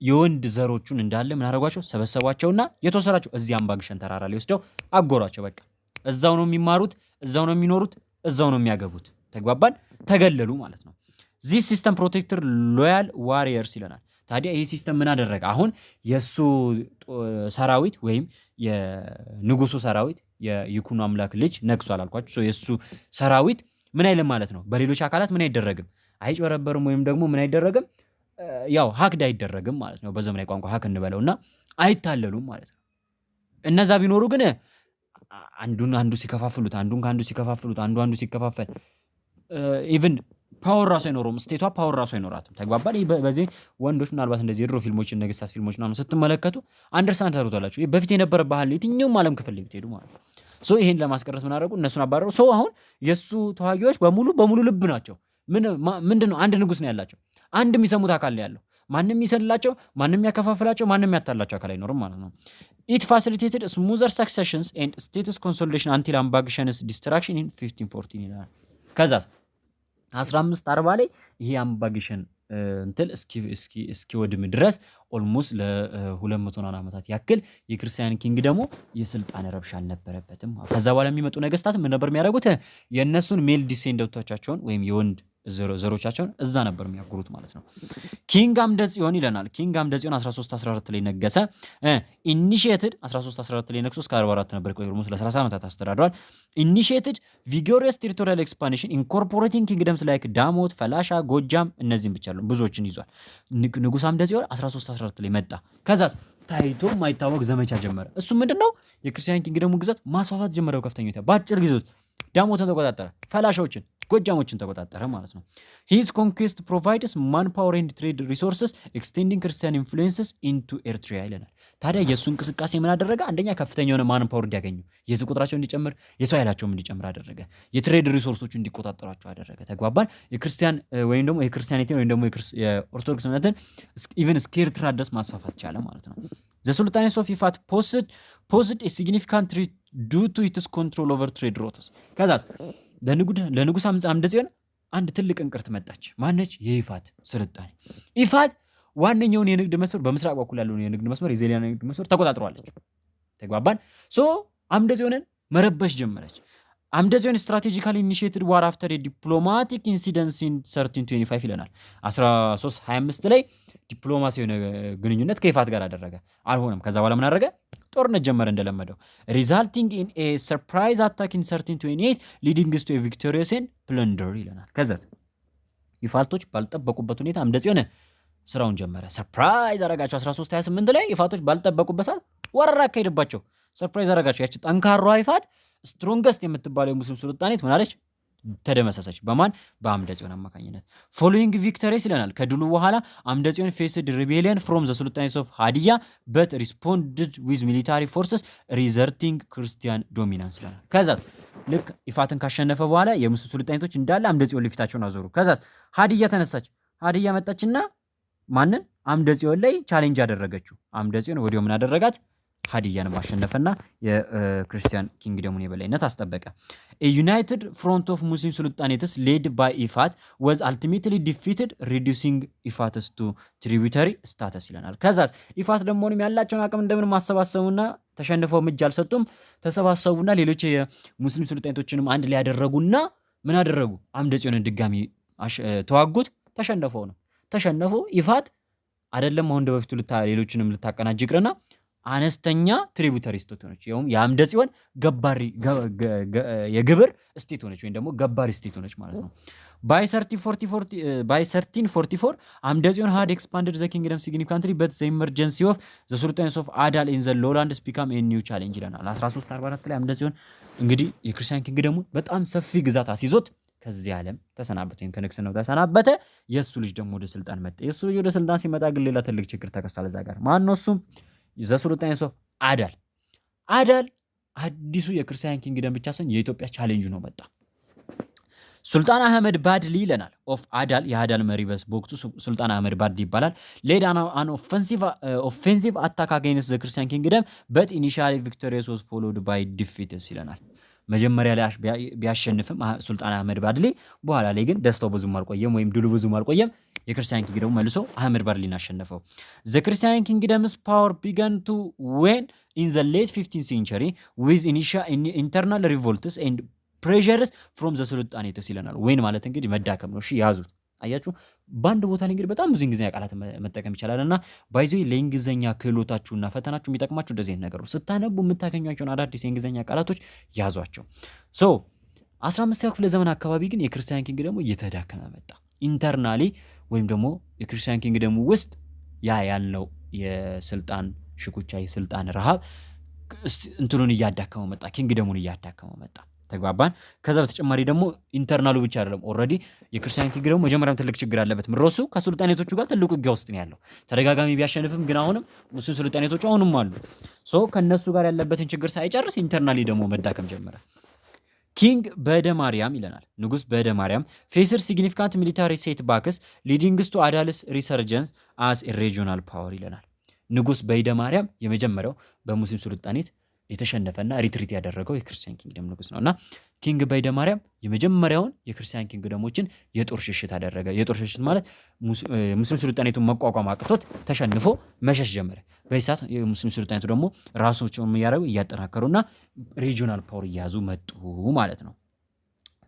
የወንድ ዘሮቹን እንዳለ ምን አደረጓቸው? ሰበሰቧቸውና የተወሰራቸው እዚህ አምባግሸን ተራራ ላይ ወስደው አጎሯቸው። በቃ እዛው ነው የሚማሩት፣ እዛው ነው የሚኖሩት፣ እዛው ነው የሚያገቡት። ተግባባን? ተገለሉ ማለት ነው። ዚስ ሲስተም ፕሮቴክተር ሎያል ዋሪየርስ ይለናል። ታዲያ ይህ ሲስተም ምን አደረገ? አሁን የእሱ ሰራዊት ወይም የንጉሱ ሰራዊት የይኩኖ አምላክ ልጅ ነግሷል አልኳችሁ። የእሱ ሰራዊት ምን አይልም ማለት ነው። በሌሎች አካላት ምን አይደረግም? አይጨረበርም፣ ወይም ደግሞ ምን አይደረግም? ያው ሀክድ አይደረግም ማለት ነው። በዘመናዊ ቋንቋ ሀክ እንበለውና አይታለሉም ማለት ነው። እነዛ ቢኖሩ ግን አንዱ ሲከፋፍሉት፣ አንዱን ከአንዱ ሲከፋፍሉት፣ አንዱ ሲከፋፈል ኢቭን ፓወር ራሱ አይኖረውም። ስቴቷ ፓወር ራሱ አይኖራትም። ተግባባል? በዚህ ወንዶች ምናልባት እንደዚህ የድሮ ፊልሞችን ነገስታት ፊልሞች ምናምን ስትመለከቱ አንደርስታንድ ታደርጉታላችሁ። በፊት የነበረ ባህል የትኛውም ዓለም ክፍል ብትሄዱ ማለት ነው። ሶ ይሄን ለማስቀረት ምን አደረጉ? እነሱን አባረሩ። ሶ አሁን የእሱ ተዋጊዎች በሙሉ ልብ ናቸው። ምንድን ነው? አንድ ንጉስ ነው ያላቸው። አንድ የሚሰሙት አካል ነው ያለው። ማንም ይሰልላቸው፣ ማንም ያከፋፍላቸው፣ ማንም ያታላቸው አካል አይኖርም ማለት ነው። ኢት ፋሲሊቴትድ ስሙዘር ሰክሰሽንስ ኤንድ ስቴትስ ኮንሶሊዴሽን አንቲል አምባግሸንስ ዲስትራክሽን ኢን 1514 ይላል። ከዛ 1540 ላይ ይሄ አምባግሸን እንትን እስኪወድም ድረስ ኦልሞስት ለ200 ዓመታት ያክል የክርስቲያን ኪንግ ደግሞ የስልጣን ረብሻ አልነበረበትም። ከዛ በኋላ የሚመጡ ነገስታት ምን ነበር የሚያደርጉት? የእነሱን ሜል ዲሴንደንቶቻቸውን ወይም የወንድ ዘሮቻቸውን እዛ ነበር የሚያጉሩት ማለት ነው። ኪንግ አምደ ጽዮን ይለናል። ኪንግ አምደ ጽዮን 1314 ላይ ነገሰ። ኢኒሺየትድ 1314 ላይ ነግሶ እስከ 44 ነበር ቆይቶ ኦልሞስት ለ30 ዓመታት አስተዳድሯል። ኢኒሺየትድ ቪጎሪየስ ቴሪቶሪያል ኤክስፓንሽን ኢንኮርፖሬቲንግ ኪንግደምስ ላይክ ዳሞት፣ ፈላሻ፣ ጎጃም እነዚህም ብቻ አሉ ብዙዎችን ይዟል። ንጉስ አምደ ጽዮን 1314 ላይ መጣ። ከዛስ ታይቶ ማይታወቅ ዘመቻ ጀመረ። እሱ ምንድነው? የክርስቲያን ኪንግደሙ ግዛት ማስፋፋት ጀመረ። ከፍተኛ በአጭር ጊዜ ውስጥ ዳሞትን ተቆጣጠረ፣ ፈላሻዎችን ጎጃሞችን ተቆጣጠረ ማለት ነው። ሂዝ ኮንኩስት ፕሮቫይድስ ማን ፓወር ኤንድ ትሬድ ሪሶርስስ ኤክስቴንዲንግ ክርስቲያን ኢንፍሉዌንስስ ኢንቱ ኤርትራ ይለናል። ታዲያ የእሱ እንቅስቃሴ ምን አደረገ? አንደኛ ከፍተኛ የሆነ ማን ፓወር እንዲያገኙ፣ የህዝብ ቁጥራቸው እንዲጨምር፣ የሰው ኃይላቸውም እንዲጨምር አደረገ። የትሬድ ሪሶርሶቹ እንዲቆጣጠሯቸው አደረገ። ተግባባን? የክርስቲያን ወይም ደግሞ የክርስቲያኒቲ ወይም ደግሞ የኦርቶዶክስ እምነትን ኢቨን እስከ ኤርትራ ድረስ ማስፋፋት ቻለ ማለት ነው። ዘ ሱልጣኔት ኦፍ ይፋት ፖስድ ሲግኒፊካንት ዱ ቱ ኢትስ ኮንትሮል ኦቨር ትሬድ ሮትስ። ከዛስ ለንጉስ አምደ ጽዮን አንድ ትልቅ እንቅርት መጣች። ማነች? የይፋት ስልጣኔ። ይፋት ዋነኛውን የንግድ መስመር በምስራቅ በኩል ያለውን የንግድ መስመር የዜሊያ ንግድ መስመር ተቆጣጥሯለች። ተግባባን? ሶ አምደ ጽዮንን መረበሽ ጀመረች። አምደ ጽዮን ስትራቴጂካሊ ኢኒሺየትድ ዋር አፍተር ዲፕሎማቲክ ኢንሲደንስ ኢን 1325 ይለናል። 1325 ላይ ዲፕሎማሲ የሆነ ግንኙነት ከይፋት ጋር አደረገ። አልሆነም። ከዛ በኋላ ምን አደረገ? ጦርነት ጀመረ እንደለመደው። ሪዛልቲንግ ኢን ኤ ሰርፕራይዝ አታክ ኢን 1328 ሊዲንግ ቱ ኤ ቪክቶሪየስ ኤንድ ፕለንደር ይለናል። ከዛ ይፋቶች ባልጠበቁበት ሁኔታ አምደ ጽዮን ስራውን ጀመረ። ሰርፕራይዝ አረጋቸው። 1328 ላይ ይፋቶች ባልጠበቁበት ሰዓት ወረራ አካሄደባቸው። ሰርፕራይዝ አረጋቸው። ያቺ ጠንካሯ ይፋት ስትሮንገስት የምትባለው የሙስሊም ሱልጣኔት ምን አለች? ተደመሰሰች። በማን? በአምደ ጽዮን አማካኝነት። ፎሎዊንግ ቪክተሪስ ይለናል። ከድሉ በኋላ አምደ ጽዮን ፌስድ ሪቤሊየን ፍሮም ዘ ሱልጣኔት ኦፍ ሃዲያ በት ሪስፖንድድ ዊዝ ሚሊታሪ ፎርስስ ሪዘርቲንግ ክርስቲያን ዶሚናንስ ይለናል። ከዛ ልክ ይፋትን ካሸነፈ በኋላ የሙስሊም ሱልጣኔቶች እንዳለ አምደ ጽዮን ፊታቸውን አዞሩ። ከዛ ሃዲያ ተነሳች። ሃዲያ መጣችና ማንን? አምደ ጽዮን ላይ ቻሌንጅ አደረገችው። አምደ ጽዮን ወዲያው ምን አደረጋት? ሃዲያን ማሸነፈና የክርስቲያን ኪንግደሙን የበላይነት አስጠበቀ። ዩናይትድ ፍሮንት ኦፍ ሙስሊም ሱልጣኔትስ ሌድ ባይ ኢፋት ወዝ አልቲሜትሊ ዲፊትድ ሪዲዩሲንግ ኢፋትስ ቱ ትሪቢዩተሪ ስታተስ ይለናል። ከዛ ኢፋት ደሞንም ያላቸውን አቅም እንደምን ማሰባሰቡና ተሸንፈው እጅ አልሰጡም። ተሰባሰቡና ሌሎች የሙስሊም ሱልጣኔቶችንም አንድ ላይ ያደረጉና ምን አደረጉ? አምደ ጽዮንን ድጋሚ ተዋጉት። ተሸነፉ። ኢፋት አይደለም አሁን እንደበፊቱ ሌሎችንም ልታቀናጅ ይቅርና አነስተኛ ትሪቢዩተሪ ስቴት ሆነች። ይኸውም የአምደ ጽዮን ገባሪ የግብር ስቴት ሆነች ወይም ደግሞ ገባሪ ስቴት ሆነች ማለት ነው። by 1344 Amdezion had expanded the kingdom significantly, but the emergency of the sultans of Adal in the lowlands became a new challenge ይለናል። 1344 ላይ አምደዚዮን እንግዲህ የክርስቲያን ኪንግደሙ በጣም ሰፊ ግዛት አስይዞት ከዚህ ዓለም ተሰናበተ፣ ወይም ከንግስናው ተሰናበተ። የሱ ልጅ ደግሞ ወደ ስልጣን መጣ። የሱ ልጅ ወደ ስልጣን ሲመጣ ግን ሌላ ትልቅ ችግር ተከስቷል እዛ ጋር። ማን ነው እሱም? ዘ ሱልጣንስ ኦፍ አዳል። አዳል አዲሱ የክርስቲያን ኪንግደም ብቻ ሳይሆን የኢትዮጵያ ቻሌንጅ ነው መጣ። ሱልጣን አህመድ ባድሊ ይለናል ኦፍ አዳል፣ የአዳል መሪ በወቅቱ ሱልጣን አህመድ ባድሊ ይባላል። ሌድ አን ኦፌንሲቭ አታክ አጋይንስት ዘ ክርስቲያን ኪንግደም በት ኢኒሻሊ ቪክቶሪየስ ዋዝ ፎሎድ ባይ ዲፊትስ ይለናል። መጀመሪያ ላይ ቢያሸንፍም ሱልጣን አህመድ ባድሊ በኋላ ላይ ግን ደስታው ብዙም አልቆየም፣ ወይም ድሉ ብዙም አልቆየም። የክርስቲያን ኪንግደሙ መልሶ አህመድ ባድሊን አሸነፈው። ዘ ክርስቲያን ኪንግደምስ ፓወር ቢገን ቱ ዌን ኢን ዘ ሌት 15th ሴንቸሪ ዊዝ ኢንተርናል ሪቮልትስ ኤንድ ፕሬዠርስ ፍሮም ዘ ሱልጣኔትስ ይለናል። ወይን ማለት እንግዲህ መዳከም ነው። እሺ ያዙት። አያችሁ በአንድ ቦታ ላይ እንግዲህ በጣም ብዙ እንግሊዝኛ ቃላት መጠቀም ይቻላል እና ባይዞ ለእንግሊዝኛ ክህሎታችሁና ፈተናችሁ የሚጠቅማችሁ እንደዚህ አይነት ነገር ነው። ስታነቡ የምታገኟቸውን አዳዲስ የእንግሊዝኛ ቃላቶች ያዟቸው። ሶ 15ኛው ክፍለ ዘመን አካባቢ ግን የክርስቲያን ኪንግደሙ እየተዳከመ መጣ። ኢንተርናሊ ወይም ደግሞ የክርስቲያን ኪንግደሙ ውስጥ ያለው የስልጣን ሽኩቻ፣ የስልጣን ረሃብ እንትኑን እያዳከመው መጣ፣ ኪንግደሙን እያዳከመው መጣ። ተግባባን። ከዛ በተጨማሪ ደግሞ ኢንተርናሉ ብቻ አይደለም። ኦልሬዲ የክርስቲያን ኪንግደሙ መጀመሪያም ትልቅ ችግር አለበት። ምሮሱ ከሱልጣኔቶቹ ጋር ትልቁ ውጊያ ውስጥ ነው ያለው። ተደጋጋሚ ቢያሸንፍም ግን አሁንም ሙስሊም ሱልጣኔቶቹ አሁንም አሉ። ሶ ከነሱ ጋር ያለበትን ችግር ሳይጨርስ ኢንተርናሊ ደግሞ መዳከም ጀመረ። ኪንግ በደ ማርያም ይለናል። ንጉስ በደ ማርያም ፌስር ሲግኒፊካንት ሚሊታሪ ሴት ባክስ ሊዲንግስ ቱ አዳልስ ሪሰርጀንስ አስ ሪጂናል ፓወር ይለናል። ንጉስ በደ ማርያም የመጀመሪያው በሙስሊም ሱልጣኔት የተሸነፈና ሪትሪት ያደረገው የክርስቲያን ኪንግደም ንጉስ ነውና ኪንግ በደ ማርያም የመጀመሪያውን የክርስቲያን ኪንግደሞችን የጦር ሽሽት አደረገ። የጦር ሽሽት ማለት ሙስሊም ሱልጣኔቱን መቋቋም አቅቶት ተሸንፎ መሸሽ ጀመረ። በይሳት የሙስሊም ሱልጣኔቱ ደግሞ ራሳቸውን የሚያረጉ እያጠናከሩና ሪጂናል ፓወር እያያዙ መጡ ማለት ነው።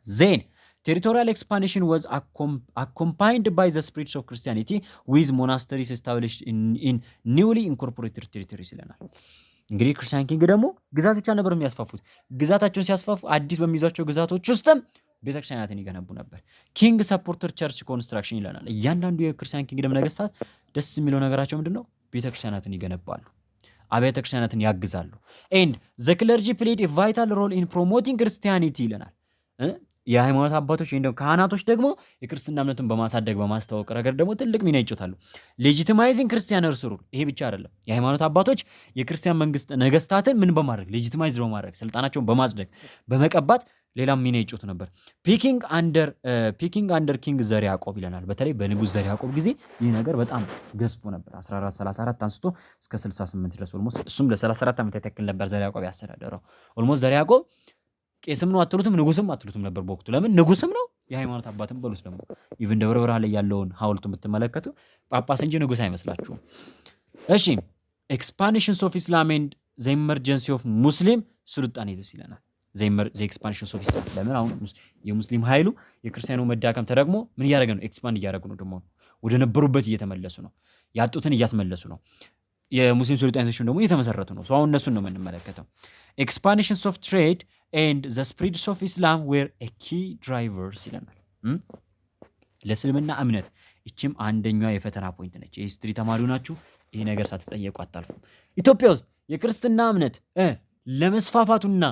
ዜን territorial expansion was accompanied by the spread of Christianity with monasteries established in newly incorporated territories ይለናል። እንግዲህ ክርስቲያን ኪንግ ደግሞ ግዛት ብቻ ነበር የሚያስፋፉት። ግዛታቸውን ሲያስፋፉ አዲስ በሚይዟቸው ግዛቶች ውስጥም ቤተክርስቲያናትን ይገነቡ ነበር። ኪንግ ሰፖርተር ቸርች ኮንስትራክሽን ይለናል። እያንዳንዱ የክርስቲያን ኪንግደም ነገስታት ደስ የሚለው ነገራቸው ምንድነው? ቤተክርስቲያናትን ይገነባሉ፣ አብያተ ክርስቲያናትን ያግዛሉ። ኤንድ ዘ ክለርጂ ፕሌድ ኤ ቫይታል ሮል ኢን ፕሮሞቲንግ ክርስቲያኒቲ ይለናል። የሃይማኖት አባቶች ወይም ደግሞ ካህናቶች ደግሞ የክርስትና እምነትን በማሳደግ በማስተዋወቅ ረገድ ደግሞ ትልቅ ሚና ይጫወታሉ። ሌጂቲማይዚንግ ክርስቲያን እርስ ሩል። ይሄ ብቻ አይደለም። የሃይማኖት አባቶች የክርስቲያን መንግስት ነገስታትን ምን በማድረግ ሌጂቲማይዝ በማድረግ ስልጣናቸውን በማጽደቅ በመቀባት ሌላም ሚና ይጫወቱ ነበር። ፒኪንግ አንደር ኪንግ ዘር ያዕቆብ ይለናል። በተለይ በንጉስ ዘር ያዕቆብ ጊዜ ይህ ነገር በጣም ገዝፎ ነበር። 1434 አንስቶ እስከ 68 ድረስ ኦልሞስት እሱም ለ34 ዓመት ያክል ነበር ዘር ያዕቆብ ያስተዳደረው። ኦልሞስት ዘር ያዕቆብ ቄስም ነው አትሉትም፣ ንጉስም አትሉትም ነበር በወቅቱ። ለምን? ንጉስም ነው የሃይማኖት አባትም በሉት። ደግሞ ኢቭን ደብረ ብርሃን ላይ ያለውን ሐውልቱ የምትመለከቱ ጳጳስ እንጂ ንጉስ አይመስላችሁም። እሺ ኤክስፓንሽንስ ኦፍ ኢስላም ኤንድ ዘ ኢመርጀንሲ ኦፍ ሙስሊም ሱልጣኔትስ ይለናል። ዘ ኤክስፓንሽንስ ኦፍ ኢስላም ለምን? አሁን የሙስሊም ኃይሉ የክርስቲያኑ መዳከም ተደግሞ ምን እያደረገ ነው? ኤክስፓንድ እያደረጉ ነው። ደግሞ ወደ ነበሩበት እየተመለሱ ነው። ያጡትን እያስመለሱ ነው። የሙስሊም ሱልጣኔቶች ደግሞ እየተመሰረቱ ነው። አሁን እነሱን ነው የምንመለከተው። ኤክስፓንሽንስ ኦፍ ትሬድ ኤንድ ዘ ስፕሪድስ ኦፍ ኢስላም ዌር ኤ ኪ ድራይቨርስ ይለናል። ለእስልምና እምነት እችም አንደኛዋ የፈተና ፖይንት ነች። የሂስትሪ ተማሪው ናችሁ፣ ይሄ ነገር ሳትጠየቁ አታልፉም። ኢትዮጵያ ውስጥ የክርስትና እምነት ለመስፋፋቱና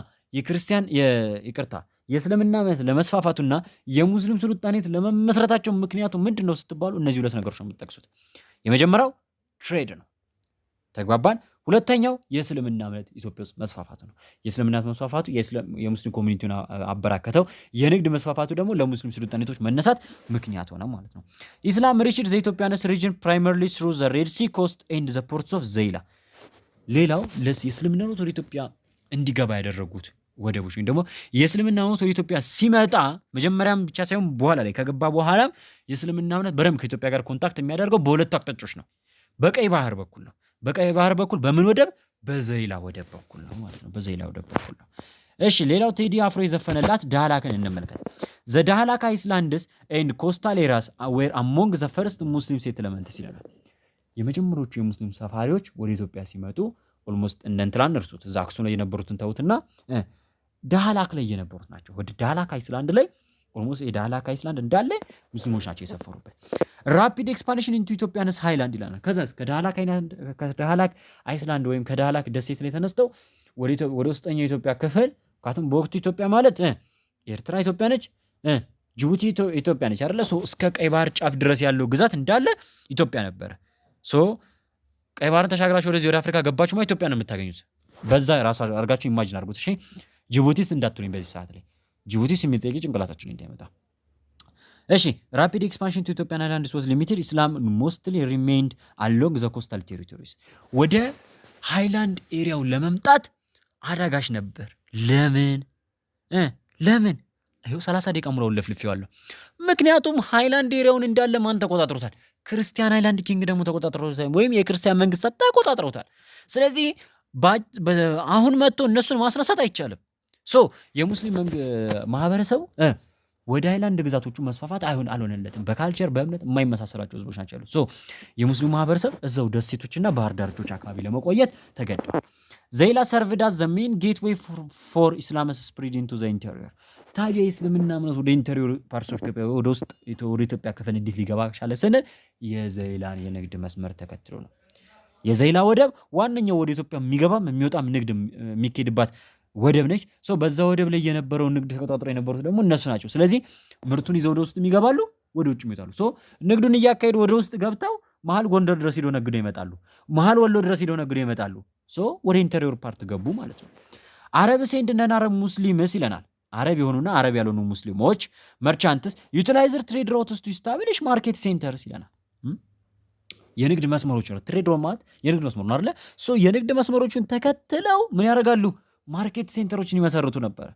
የእስልምና እምነት ለመስፋፋቱና የሙስሊም ሱልጣኔት ለመመስረታቸው ምክንያቱ ምንድን ነው ስትባሉ እነዚህ ሁለት ነገሮች ነው የምትጠቅሱት። የመጀመሪያው ትሬድ ነው። ተግባባን። ሁለተኛው የእስልምና እምነት ኢትዮጵያ ውስጥ መስፋፋቱ ነው። የእስልምና መስፋፋቱ የሙስሊም ኮሚኒቲውን አበራከተው፣ የንግድ መስፋፋቱ ደግሞ ለሙስሊም ሱልጣኔቶች መነሳት ምክንያት ሆነ ማለት ነው። ኢስላም ሪችድ ዘ ኢትዮጵያንስ ሪጅን ፕራይመርሊ ስሩ ዘ ሬድ ሲ ኮስት ኤንድ ዘ ፖርትስ ኦፍ ዘይላ። ሌላው የእስልምና እምነት ወደ ኢትዮጵያ እንዲገባ ያደረጉት ወደቦች ወይም ደግሞ የእስልምና እምነት ወደ ኢትዮጵያ ሲመጣ መጀመሪያም ብቻ ሳይሆን በኋላ ላይ ከገባ በኋላም የእስልምና እምነት በደንብ ከኢትዮጵያ ጋር ኮንታክት የሚያደርገው በሁለቱ አቅጣጫዎች ነው። በቀይ ባህር በኩል ነው። በቀይ ባህር በኩል በምን ወደብ? በዘይላ ወደብ በኩል ነው ማለት ነው። በዘይላ ወደብ በኩል ነው። እሺ ሌላው ቴዲ አፍሮ የዘፈነላት ዳህላክን እንመልከት። ዘ ዳህላክ አይስላንድስ ኤንድ ኮስታል ኤሪያስ ዌር አሞንግ ዘ ፈርስት ሙስሊም ሴትልመንትስ ይለናል። የመጀመሪያዎቹ የሙስሊም ሰፋሪዎች ወደ ኢትዮጵያ ሲመጡ ኦልሞስት እንደ እንትላን እርሱት እዛ አክሱም ላይ የነበሩትን ተውትና ዳህላክ ላይ የነበሩት ናቸው። ወደ ዳህላክ አይስላንድ ላይ ኦልሞስት የዳህላክ አይስላንድ እንዳለ ሙስሊሞች ናቸው የሰፈሩበት። ራፒድ ኤክስፓንሽን ኢንቱ ኢትዮጵያንስ ሃይላንድ ይላል። ከዛስ ከዳህላክ አይስላንድ ወይም ከዳህላክ ደሴት ላይ ተነስተው ወደ ውስጠኛው ኢትዮጵያ ክፍል ካቱም በወቅቱ ኢትዮጵያ ማለት ኤርትራ ኢትዮጵያ ነች፣ ጅቡቲ ኢትዮጵያ ነች አይደለ? ሶ እስከ ቀይ ባህር ጫፍ ድረስ ያለው ግዛት እንዳለ ኢትዮጵያ ነበረ። ሶ ቀይ ባህርን ተሻግራችሁ ወደዚህ ወደ አፍሪካ ገባችሁ ማለት ኢትዮጵያ ነው የምታገኙት። በዛ ራሱ አድርጋችሁ ኢማጂን አድርጉት። እሺ ጅቡቲስ እንዳትሉኝ በዚህ ሰዓት ላይ ጅቡቲስ የሚጠይቅ ጭንቅላታችሁን እንዳይመጣ። እሺ ራፒድ ኤክስፓንሽን ቱ ኢትዮጵያን ሃይላንድስ ዋዝ ሊሚትድ ኢስላም ሞስትሊ ሪሜይንድ አሎንግ ዘ ኮስታል ቴሪቶሪስ። ወደ ሃይላንድ ኤሪያው ለመምጣት አዳጋች ነበር። ለምን ይኸው 30 ደቂቃ ሙሉ ለፍልፌዋለሁ። ምክንያቱም ሃይላንድ ኤሪያውን እንዳለ ማን ተቆጣጥሮታል? ክርስቲያን ሃይላንድ ኪንግ ደግሞ ተቆጣጥሮታል፣ ወይም የክርስቲያን መንግስታት ተቆጣጥሮታል። ስለዚህ አሁን መጥቶ እነሱን ማስነሳት አይቻልም። ሶ የሙስሊም ማህበረሰቡ ወደ ሃይላንድ ግዛቶቹ መስፋፋት አልሆነለትም። በካልቸር በእምነት የማይመሳሰላቸው ህዝቦች ናቸው ያሉት። ሶ የሙስሊሙ ማህበረሰብ እዛው ደሴቶችና ባህር ዳርቾች አካባቢ ለመቆየት ተገደዋል። ዘይላ ሰርቭድ አዝ ዘ ሜን ጌትዌይ ፎር ኢስላምስ ስፕሪድ ኢንቱ ዘ ኢንተሪየር። ታዲያ የእስልምና እምነት ወደ ኢንተሪየር ፓርትስ ኦፍ ኢትዮጵያ ወደ ውስጥ ወደ ኢትዮጵያ ክፍል እንዴት ሊገባ ቻለ ስንል የዘይላን የንግድ መስመር ተከትሎ ነው። የዘይላ ወደብ ዋነኛው ወደ ኢትዮጵያ የሚገባም የሚወጣም ንግድ የሚካሄድባት ወደብ ነች። ሶ በዛ ወደብ ላይ የነበረውን ንግድ ተቆጣጥረው የነበሩት ደግሞ እነሱ ናቸው። ስለዚህ ምርቱን ይዘው ወደ ውስጥ ይገባሉ፣ ወደ ውጭ ይመጣሉ። ሶ ንግዱን እያካሄዱ ወደ ውስጥ ገብተው መሀል ጎንደር ድረስ ሄደው ነግደው ይመጣሉ፣ መሀል ወሎ ድረስ ሄደው ነግደው ይመጣሉ። ሶ ወደ ኢንተሪየር ፓርት ገቡ ማለት ነው። አረብስ ኤንድ ነን አረብ ሙስሊምስ ይለናል። አረብ የሆኑና አረብ ያልሆኑ ሙስሊሞች መርቻንትስ ዩቲላይዘር ትሬድ ሮውትስ ቱ ስታብሊሽ ማርኬት ሴንተርስ ይለናል። የንግድ መስመሮች ነው። ትሬድ ሮድ ማለት የንግድ መስመር ነው አይደለ? ሶ የንግድ መስመሮችን ተከትለው ምን ያደርጋሉ? ማርኬት ሴንተሮችን ይመሰርቱ ነበር፣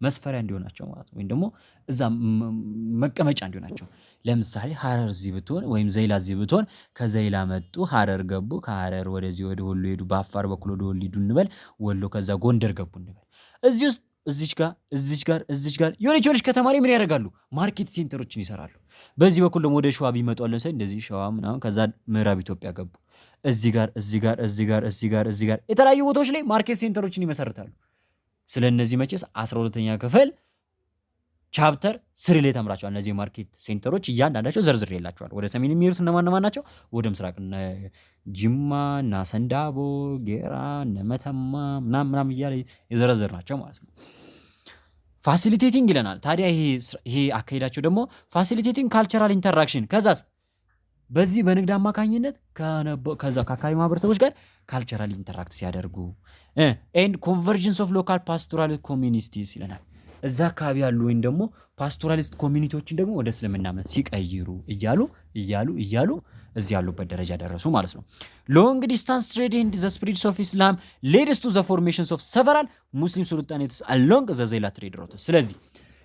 መስፈሪያ እንዲሆናቸው ማለት ነው፣ ወይም ደግሞ እዛ መቀመጫ እንዲሆናቸው። ለምሳሌ ሀረር እዚህ ብትሆን ወይም ዘይላ እዚህ ብትሆን ከዘይላ መጡ፣ ሀረር ገቡ፣ ከሀረር ወደዚህ ወደ ወሎ ሄዱ፣ በአፋር በኩል ወደ ወሎ ሄዱ እንበል፣ ወሎ ከዛ ጎንደር ገቡ እንበል። እዚህ ውስጥ እዚች ጋር የሆነች ከተማ ላይ ምን ያደርጋሉ? ማርኬት ሴንተሮችን ይሰራሉ። በዚህ በኩል ደግሞ ወደ ሸዋ ቢመጡ አለን ሳይ እንደዚህ ሸዋ ምናምን፣ ከዛ ምዕራብ ኢትዮጵያ ገቡ። እዚህ ጋር የተለያዩ ቦታዎች ላይ ማርኬት ሴንተሮችን ይመሰርታሉ። ስለ እነዚህ መቼስ 12ኛ ክፍል ቻፕተር 3 ላይ ተምራቸዋል። እነዚህ ማርኬት ሴንተሮች እያንዳንዳቸው ዘርዝሬላቸዋል። ወደ ሰሜን የሚሄዱት እነማን ናቸው? ወደ ምስራቅ እነ ጂማ እና ሰንዳቦ፣ ጌራ፣ እነ መተማ ምናምን እያለ የዘረዘር ናቸው ማለት ነው። ፋሲሊቴቲንግ ይለናል። ታዲያ ይሄ አካሄዳቸው ደግሞ ፋሲሊቴቲንግ ካልቸራል ኢንተራክሽን፣ ከዛስ በዚህ በንግድ አማካኝነት ከዛ ከአካባቢ ማህበረሰቦች ጋር ካልቸራል ኢንተራክት ሲያደርጉ ኤንድ ኮንቨርጀንስ ኦፍ ሎካል ፓስቶራሊስት ኮሚኒቲስ ይለናል። እዛ አካባቢ ያሉ ወይም ደግሞ ፓስቶራሊስት ኮሚኒቲዎችን ደግሞ ወደ እስልምና እምነት ሲቀይሩ እያሉ እዚህ ያሉበት ደረጃ ደረሱ ማለት ነው። ሎንግ ዲስታንስ ትሬድ ኤንድ ዘ ስፕሪድስ ኦፍ ኢስላም ሌድስ ቱ ዘ ፎርሜሽንስ ኦፍ ሰቨራል ሙስሊም ሱልጣኔትስ አሎንግ ዘ ዘይላ ትሬድ ሮውትስ። ስለዚህ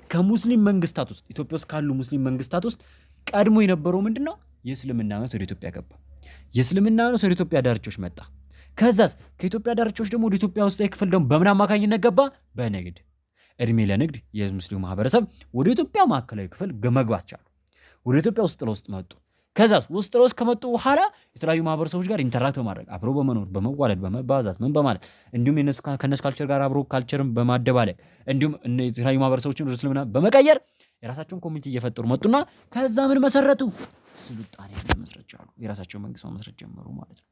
ከሙስሊም መንግስታት ውስጥ ኢትዮጵያ ውስጥ ካሉ ሙስሊም መንግስታት ውስጥ ቀድሞ የነበረው ምንድን ነው? የእስልምና እምነት ወደ ኢትዮጵያ ገባ። የእስልምና እምነት ወደ ኢትዮጵያ ዳርቻዎች መጣ። ከዛስ ከኢትዮጵያ ዳርቻዎች ደግሞ ወደ ኢትዮጵያ ውስጥ ክፍል ደግሞ በምን አማካኝነት ገባ? በንግድ። እድሜ ለንግድ የሙስሊሙ ማህበረሰብ ወደ ኢትዮጵያ ማዕከላዊ ክፍል መግባት ቻሉ። ወደ ኢትዮጵያ ውስጥ ለውስጥ መጡ። ከዛስ ውስጥ ለውስጥ ከመጡ በኋላ የተለያዩ ማህበረሰቦች ጋር ኢንተራክት በማድረግ አብሮ በመኖር በመዋለድ በመባዛት ምን በማለት እንዲሁም ከነሱ ካልቸር ጋር አብሮ ካልቸርን በማደባለቅ እንዲሁም የተለያዩ ማህበረሰቦችን ወደ እስልምና በመቀየር የራሳቸውን ኮሚኒቲ እየፈጠሩ መጡና ከዛ ምን መሰረቱ? ስልጣኔ መመስረት ቻሉ። የራሳቸውን መንግስት መመስረት ጀመሩ ማለት ነው።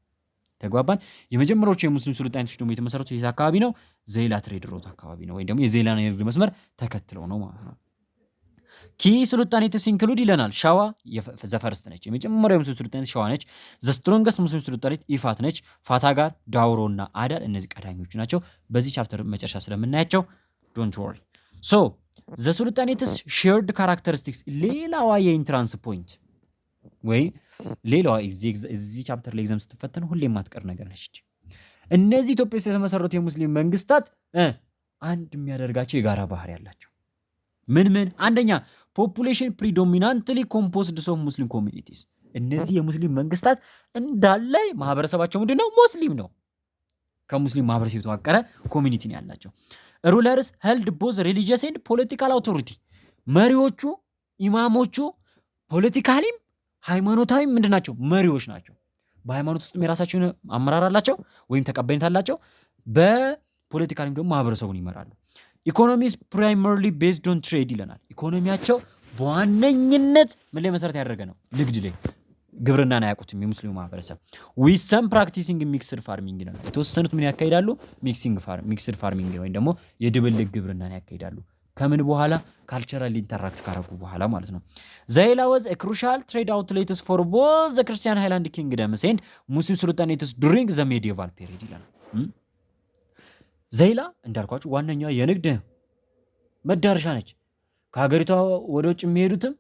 ተግባባን። የመጀመሪያዎቹ የሙስሊም ስልጣኔዎች ደግሞ የተመሰረቱ የት አካባቢ ነው? ዘይላ ትሬድ ሮውት አካባቢ ነው፣ ወይም ደግሞ የዘይላን የንግድ መስመር ተከትለው ነው ማለት ነው። ኪ ስልጣኔትስ ኢንክሉድ ይለናል። ሸዋ ዘፈርስት ነች። የመጀመሪያው ሙስሊም ስልጣኔት ሸዋ ነች። ዘ ስትሮንገስት ሙስሊም ስልጣኔት ኢፋት ነች። ፋታ ጋር ዳውሮና አዳል እነዚህ ቀዳሚዎቹ ናቸው። በዚህ ቻፕተር መጨረሻ ስለምናያቸው ዶንት ወሪ። ሶ ዘ ሱልጣኔትስ ሼርድ ካራክተሪስቲክስ ሌላዋ የኢንትራንስ ፖይንት ወይ ሌላዋ እዚህ ቻፕተር ላይ ኤግዛም ስትፈተን ሁሌ የማትቀር ነገር ነች። እነዚህ ኢትዮጵያ ውስጥ የተመሰረቱ የሙስሊም መንግስታት አንድ የሚያደርጋቸው የጋራ ባህሪ ያላቸው ምን? አንደኛ ፖፑሌሽን ፕሪዶሚናንትሊ ኮምፖዝድ ኦፍ ሙስሊም ኮሚኒቲስ። እነዚህ የሙስሊም መንግስታት እንዳለ ማህበረሰባቸው ምንድነው? ሙስሊም ነው። ከሙስሊም ማህበረሰብ የተዋቀረ ኮሚኒቲ ነው ያላቸው። ሩለርስ ሄልድ ቦዝ ሪሊጂየስ ኤንድ ፖለቲካል አውቶሪቲ። መሪዎቹ ኢማሞቹ ፖለቲካሊም ሃይማኖታዊም ምንድናቸው? መሪዎች ናቸው። በሃይማኖት ውስጥም የራሳቸውን አመራር አላቸው ወይም ተቀባይነት አላቸው። በፖለቲካሊም ደግሞ ማህበረሰቡን ይመራሉ። ኢኮኖሚስ ፕራይመርሊ ቤዝድ ኦን ትሬድ ይለናል። ኢኮኖሚያቸው በዋነኝነት ምን ላይ መሰረት ያደረገ ነው? ንግድ ላይ። ግብርናን አያውቁትም የሙስሊሙ ማህበረሰብ። ዊዝ ሰም ፕራክቲሲንግ ሚክስድ ፋርሚንግ ይለናል። የተወሰኑት ምን ያካሂዳሉ? ሚክስድ ፋርሚንግ ወይም ደግሞ የድብልቅ ግብርናን ያካሂዳሉ። ከምን በኋላ? ካልቸራል ኢንተራክት ካረጉ በኋላ ማለት ነው። ዘይላ ወዝ ክሩሻል ትሬድ አውትሌትስ ፎር ቦዝ ዘ ክርስቲያን ሃይላንድ ኪንግደምስ ኤንድ ሙስሊም ሱልጣኔትስ ዱሪንግ ዘ ሜዲየቫል ፔሪድ ይላል። ዘይላ እንዳልኳችሁ ዋነኛዋ የንግድ መዳረሻ ነች። ከሀገሪቷ ወደ ውጭ የሚሄዱትም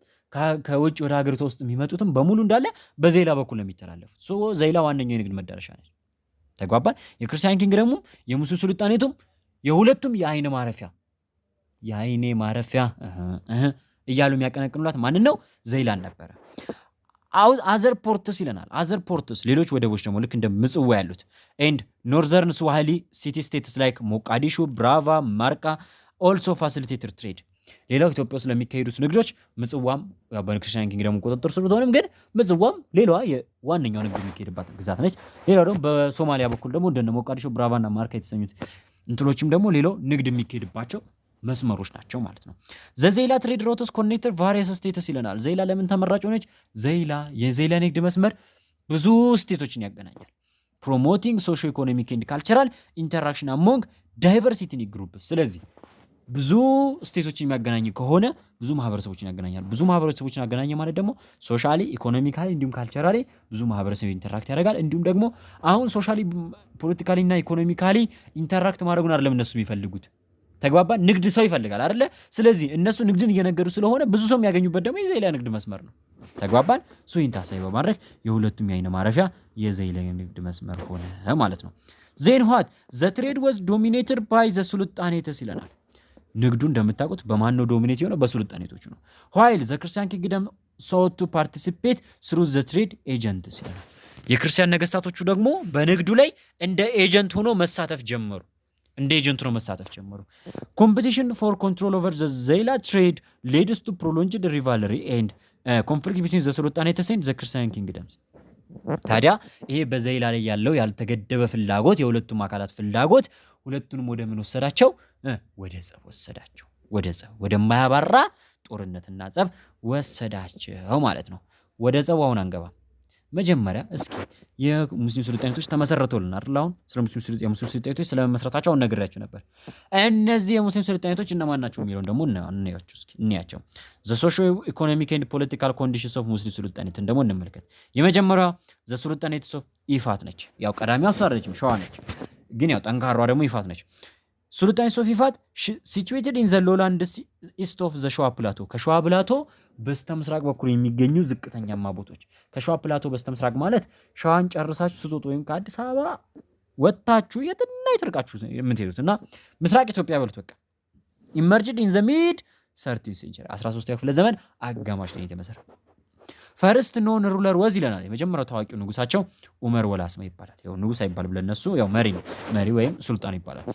ከውጭ ወደ ሀገሪቷ ውስጥ የሚመጡትም በሙሉ እንዳለ በዘይላ በኩል ነው የሚተላለፉት። ዘይላ ዋነኛው የንግድ መዳረሻ ነች። ተግባባን። የክርስቲያን ኪንግደሙም የሙስሊም ሱልጣኔቱም የሁለቱም የአይኔ ማረፊያ እያሉ የሚያቀነቅኑላት ማንን ነው? ዘይላን ነበረ። አዘር ፖርትስ ይለናል። አዘር ፖርትስ ሌሎች ወደቦች ደግሞ ልክ እንደ ምጽዋ ያሉት ኤንድ ኖርዘርን ስዋሂሊ ሲቲ ስቴትስ ላይክ ሞቃዲሾ፣ ብራቫ፣ ማርቃ ኦልሶ ፋሲሊቴትድ ትሬድ። ሌላው ኢትዮጵያ ውስጥ ለሚካሄዱት ንግዶች ምጽዋም በክርስቲያን ኪንግደሙ ቁጥጥር ስር ብትሆንም ግን ምጽዋም ሌላዋ የዋነኛው ንግድ የሚካሄድባት ግዛት ነች። ሌላው ደግሞ በሶማሊያ በኩል ደግሞ እንደነ ሞቃዲሾ፣ ብራቫና ማርካ የተሰኙት እንትኖችም ደግሞ ሌላው ንግድ የሚካሄድባቸው መስመሮች ናቸው ማለት ነው። ዘይላ ትሬድ ሮትስ ኮኔክተር ቫሪየስ ስቴትስ ይለናል። ዘይላ ለምን ተመራጭ ሆነች? የዘይላ ንግድ መስመር ብዙ ስቴቶችን ያገናኛል። ፕሮሞቲንግ ሶሾ ኢኮኖሚክ ኤንድ ካልቸራል ኢንተራክሽን አሞንግ ዳይቨርሲቲ ግሩፕስ። ስለዚህ ብዙ ስቴቶችን የሚያገናኝ ከሆነ ብዙ ማህበረሰቦችን ያገናኛል። ብዙ ማህበረሰቦችን ያገናኘ ማለት ደግሞ ሶሻሊ፣ ኢኮኖሚካሊ እንዲሁም ካልቸራሊ ብዙ ማህበረሰብ ኢንተራክት ያደርጋል። እንዲሁም ደግሞ አሁን ሶሻሊ፣ ፖለቲካሊ እና ኢኮኖሚካሊ ኢንተራክት ማድረጉን አይደለም እነሱ የሚፈልጉት። ተግባባን። ንግድ ሰው ይፈልጋል አይደለ? ስለዚህ እነሱ ንግድን እየነገዱ ስለሆነ ብዙ ሰው የሚያገኙበት ደግሞ የዘይላ ንግድ መስመር ነው። ተግባባን። ይህን ታሳቢ በማድረግ የሁለቱም የአይን ማረፊያ የዘይላ ንግድ መስመር ሆነ ማለት ነው። ዜን ዋት ዘ ትሬድ ዋዝ ዶሚኔትድ ባይ ዘ ሱልጣኔትስ ይለናል። ንግዱ እንደምታውቁት በማን ነው ዶሚኔት የሆነው? በሱልጣኔቶቹ ነው። ዋይል ዘ ክርስቲያን ኪንግደም ሶት ቱ ፓርቲሲፔት ስሩ ዘ ትሬድ ኤጀንትስ ይለናል። የክርስቲያን ነገስታቶቹ ደግሞ በንግዱ ላይ እንደ ኤጀንት ሆኖ መሳተፍ ጀመሩ። ኮምፒቲሽን ፎር ኮንትሮል ኦቨር ዘ ዘይላ ትሬድ ሌድስ ቱ ፕሮሎንጅድ ሪቫልሪ ኤንድ ኮንፍሊክት ቢትዊን ዘ ሱልጣኔትስ ኤንድ ዘ ክርስቲያን ኪንግደምስ። ታዲያ ይሄ በዘይላ ላይ ያለው ያልተገደበ ፍላጎት፣ የሁለቱም አካላት ፍላጎት ሁለቱንም ወደ ምን ወሰዳቸው? ወደ ጸብ ወሰዳቸው። ወደማያባራ ጦርነትና ጸብ ወሰዳቸው ማለት ነው። ወደ ጸቡ አሁን አንገባም። መጀመሪያ እስኪ የሙስሊም ሱልጣኔቶች ተመሰረቱልን አይደል? አሁን የሙስሊም ሱልጣኔቶች ስለመመስረታቸው አሁን ነግሬያችሁ ነበር። እነዚህ የሙስሊም ሱልጣኔቶች እነማን ናቸው የሚለውን ደግሞ እንያቸው። ዘ ሶሾ ኢኮኖሚክ ኤንድ ፖለቲካል ኮንዲሽንስ ኦፍ ሙስሊም ሱልጣኔትን ደግሞ እንመልከት። የመጀመሪያዋ ዘ ሱልጣኔትስ ኦፍ ኢፋት ነች። ያው ቀዳሚዋ እሷ አይደለችም፣ ሸዋ ነች። ግን ያው ጠንካሯ ደግሞ ኢፋት ነች። ሱልጣኔትስ ኦፍ ኢፋት ሲቹዌትድ ኢን ዘ ሎላንድስ ኢስት ኦፍ ዘ ሸዋ ፕላቶ። ከሸዋ ፕላቶ በስተ ምስራቅ በኩል የሚገኙ ዝቅተኛማ ቦታዎች። ከሸዋ ፕላቶ በስተ ምስራቅ ማለት ሸዋን ጨርሳችሁ ስጦት ወይም ከአዲስ አበባ ወጥታችሁ የትና ይተርቃችሁ የምትሄዱት እና ምስራቅ ኢትዮጵያ በሉት በቃ። ኢመርጅድ ኢን ዘ ሚድ 13 ሴንቸሪ 13ኛው ክፍለ ዘመን አጋማሽ ላይ የተመሰረተ ፈርስት ኖን ሩለር ወዝ ይለናል። የመጀመሪያው ታዋቂው ንጉሳቸው ኡመር ወላስማ ይባላል። ያው ንጉስ አይባል ብለን እነሱ ያው መሪ ወይም ሱልጣን ይባላል።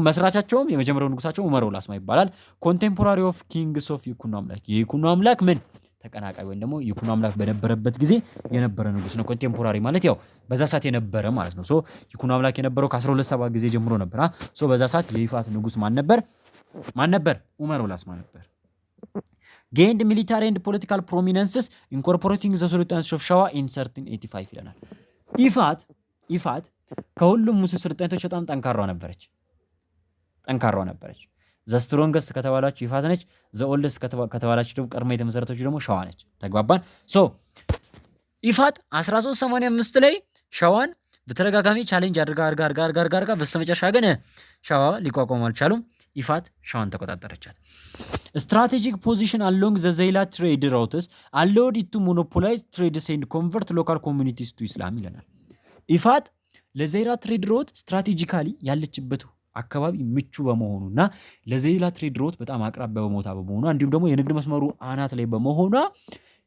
መስራቻቸውም የመጀመሪያው ንጉሳቸው ኡመር ወላስማ ይባላል። ኮንቴምፖራሪ ኦፍ ኪንግስ ኦፍ ይኩኖ አምላክ። የይኩኖ አምላክ ምን ተቀናቃይ ወይም ደግሞ ይኩኖ አምላክ በነበረበት ጊዜ የነበረ ንጉስ ነው። ኮንቴምፖራሪ ማለት ያው በዛ ሰዓት የነበረ ማለት ነው። ይኩኖ አምላክ የነበረው ከ1270 ጊዜ ጀምሮ ነበር። በዛ ሰዓት የይፋት ንጉስ ማን ነበር? ኡመር ወላስማ ነበር። gained military and political prominences incorporating the sultanates of Shawa in 1385 ይለናል። ኢፋት ከሁሉም ሙስሊም ሱልጣኔቶች በጣም ጠንካራዋ ነበረች። ዘ ስትሮንገስት ከተባላችሁ ኢፋት ነች። ዘ ኦልደስት ከተባላችሁ ደግሞ ቀድማ የተመሰረተችው ደግሞ ሸዋ ነች። ተግባባን። ኢፋት 1385 ላይ ሸዋን በተደጋጋሚ ቻሌንጅ አድርጋ በስተመጨረሻ ግን ሸዋ ሊቋቋሙ አልቻሉም። ኢፋት ሸዋን ተቆጣጠረቻት። ስትራቴጂክ ፖዚሽን አሎንግ ዘ ዘይላ ትሬድ ራውትስ አሎድ ኢቱ ሞኖፖላይዝ ትሬድስ ኤንድ ኮንቨርት ሎካል ኮሚኒቲስ ቱ ኢስላም ይለናል። ኢፋት ለዘይላ ትሬድ ሮት ስትራቴጂካሊ ያለችበት አካባቢ ምቹ በመሆኑና ለዘይላ ትሬድ ሮት በጣም አቅራቢያ በመሆኗ እንዲሁም ደግሞ የንግድ መስመሩ አናት ላይ በመሆኗ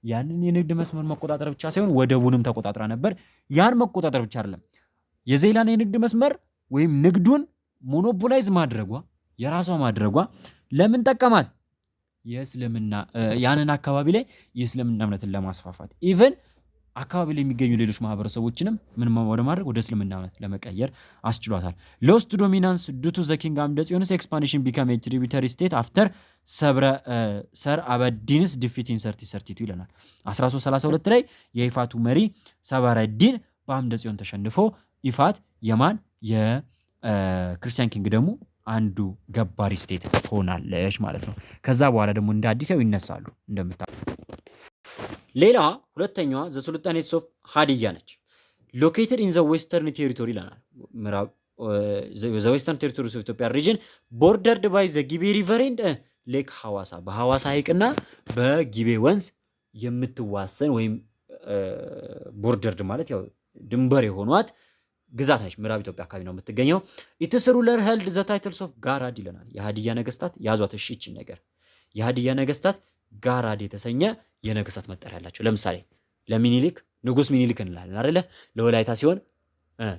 ያንን የንግድ መስመር መቆጣጠር ብቻ ሳይሆን ወደቡንም ተቆጣጥራ ነበር። ያን መቆጣጠር ብቻ አይደለም፣ የዘይላን የንግድ መስመር ወይም ንግዱን ሞኖፖላይዝ ማድረጓ የራሷ ማድረጓ ለምን ጠቀማት? ያንን አካባቢ ላይ የእስልምና እምነትን ለማስፋፋት ኢቨን አካባቢ ላይ የሚገኙ ሌሎች ማህበረሰቦችንም ምን ወደ ማድረግ ወደ እስልምና ለመቀየር አስችሏታል። ሎስት ዶሚናንስ ዱቱ ዘ ኪንግ አምደ ጽዮንስ ኤክስፓንሽን ቢካም ኤ ትሪቢዩተሪ ስቴት አፍተር ሰር አበዲንስ ዲፊት ኢን 3032 ይለናል። 1332 ላይ የኢፋቱ መሪ ሰበረዲን በአምደ ጽዮን ተሸንፎ ኢፋት የማን የክርስቲያን ኪንግ ደግሞ አንዱ ገባሪ ስቴት ሆናለች ማለት ነው። ከዛ በኋላ ደግሞ እንደ አዲስ ያው ይነሳሉ እንደምታ ሌላ ሁለተኛዋ ዘ ሱልጣኔትስ ኦፍ ሀዲያ ነች። ሎኬትድ ኢን ዘ ዌስተርን ቴሪቶሪ ይለናል። ምዕራብ ዘ ዌስተርን ቴሪቶሪ ኦፍ ኢትዮጵያ ሪጅን ቦርደርድ ባይ ዘ ጊቤ ሪቨር ኤንድ ሌክ ሐዋሳ በሐዋሳ ሐይቅና በጊቤ ወንዝ የምትዋሰን ወይም ቦርደርድ ማለት ያው ድንበር የሆኗት ግዛት ነች። ምዕራብ ኢትዮጵያ አካባቢ ነው የምትገኘው። ኢትስ ሩለር ሄልድ ዘ ታይትልስ ኦፍ ጋራድ ይለናል። የሀዲያ ነገስታት ያዟት። እሺ ይችን ነገር የሀዲያ ነገስታት ጋራድ የተሰኘ የነገስታት መጠሪያ ያላቸው። ለምሳሌ ለሚኒሊክ ንጉስ ሚኒሊክ እንላለን አይደለ? ለወላይታ ሲሆን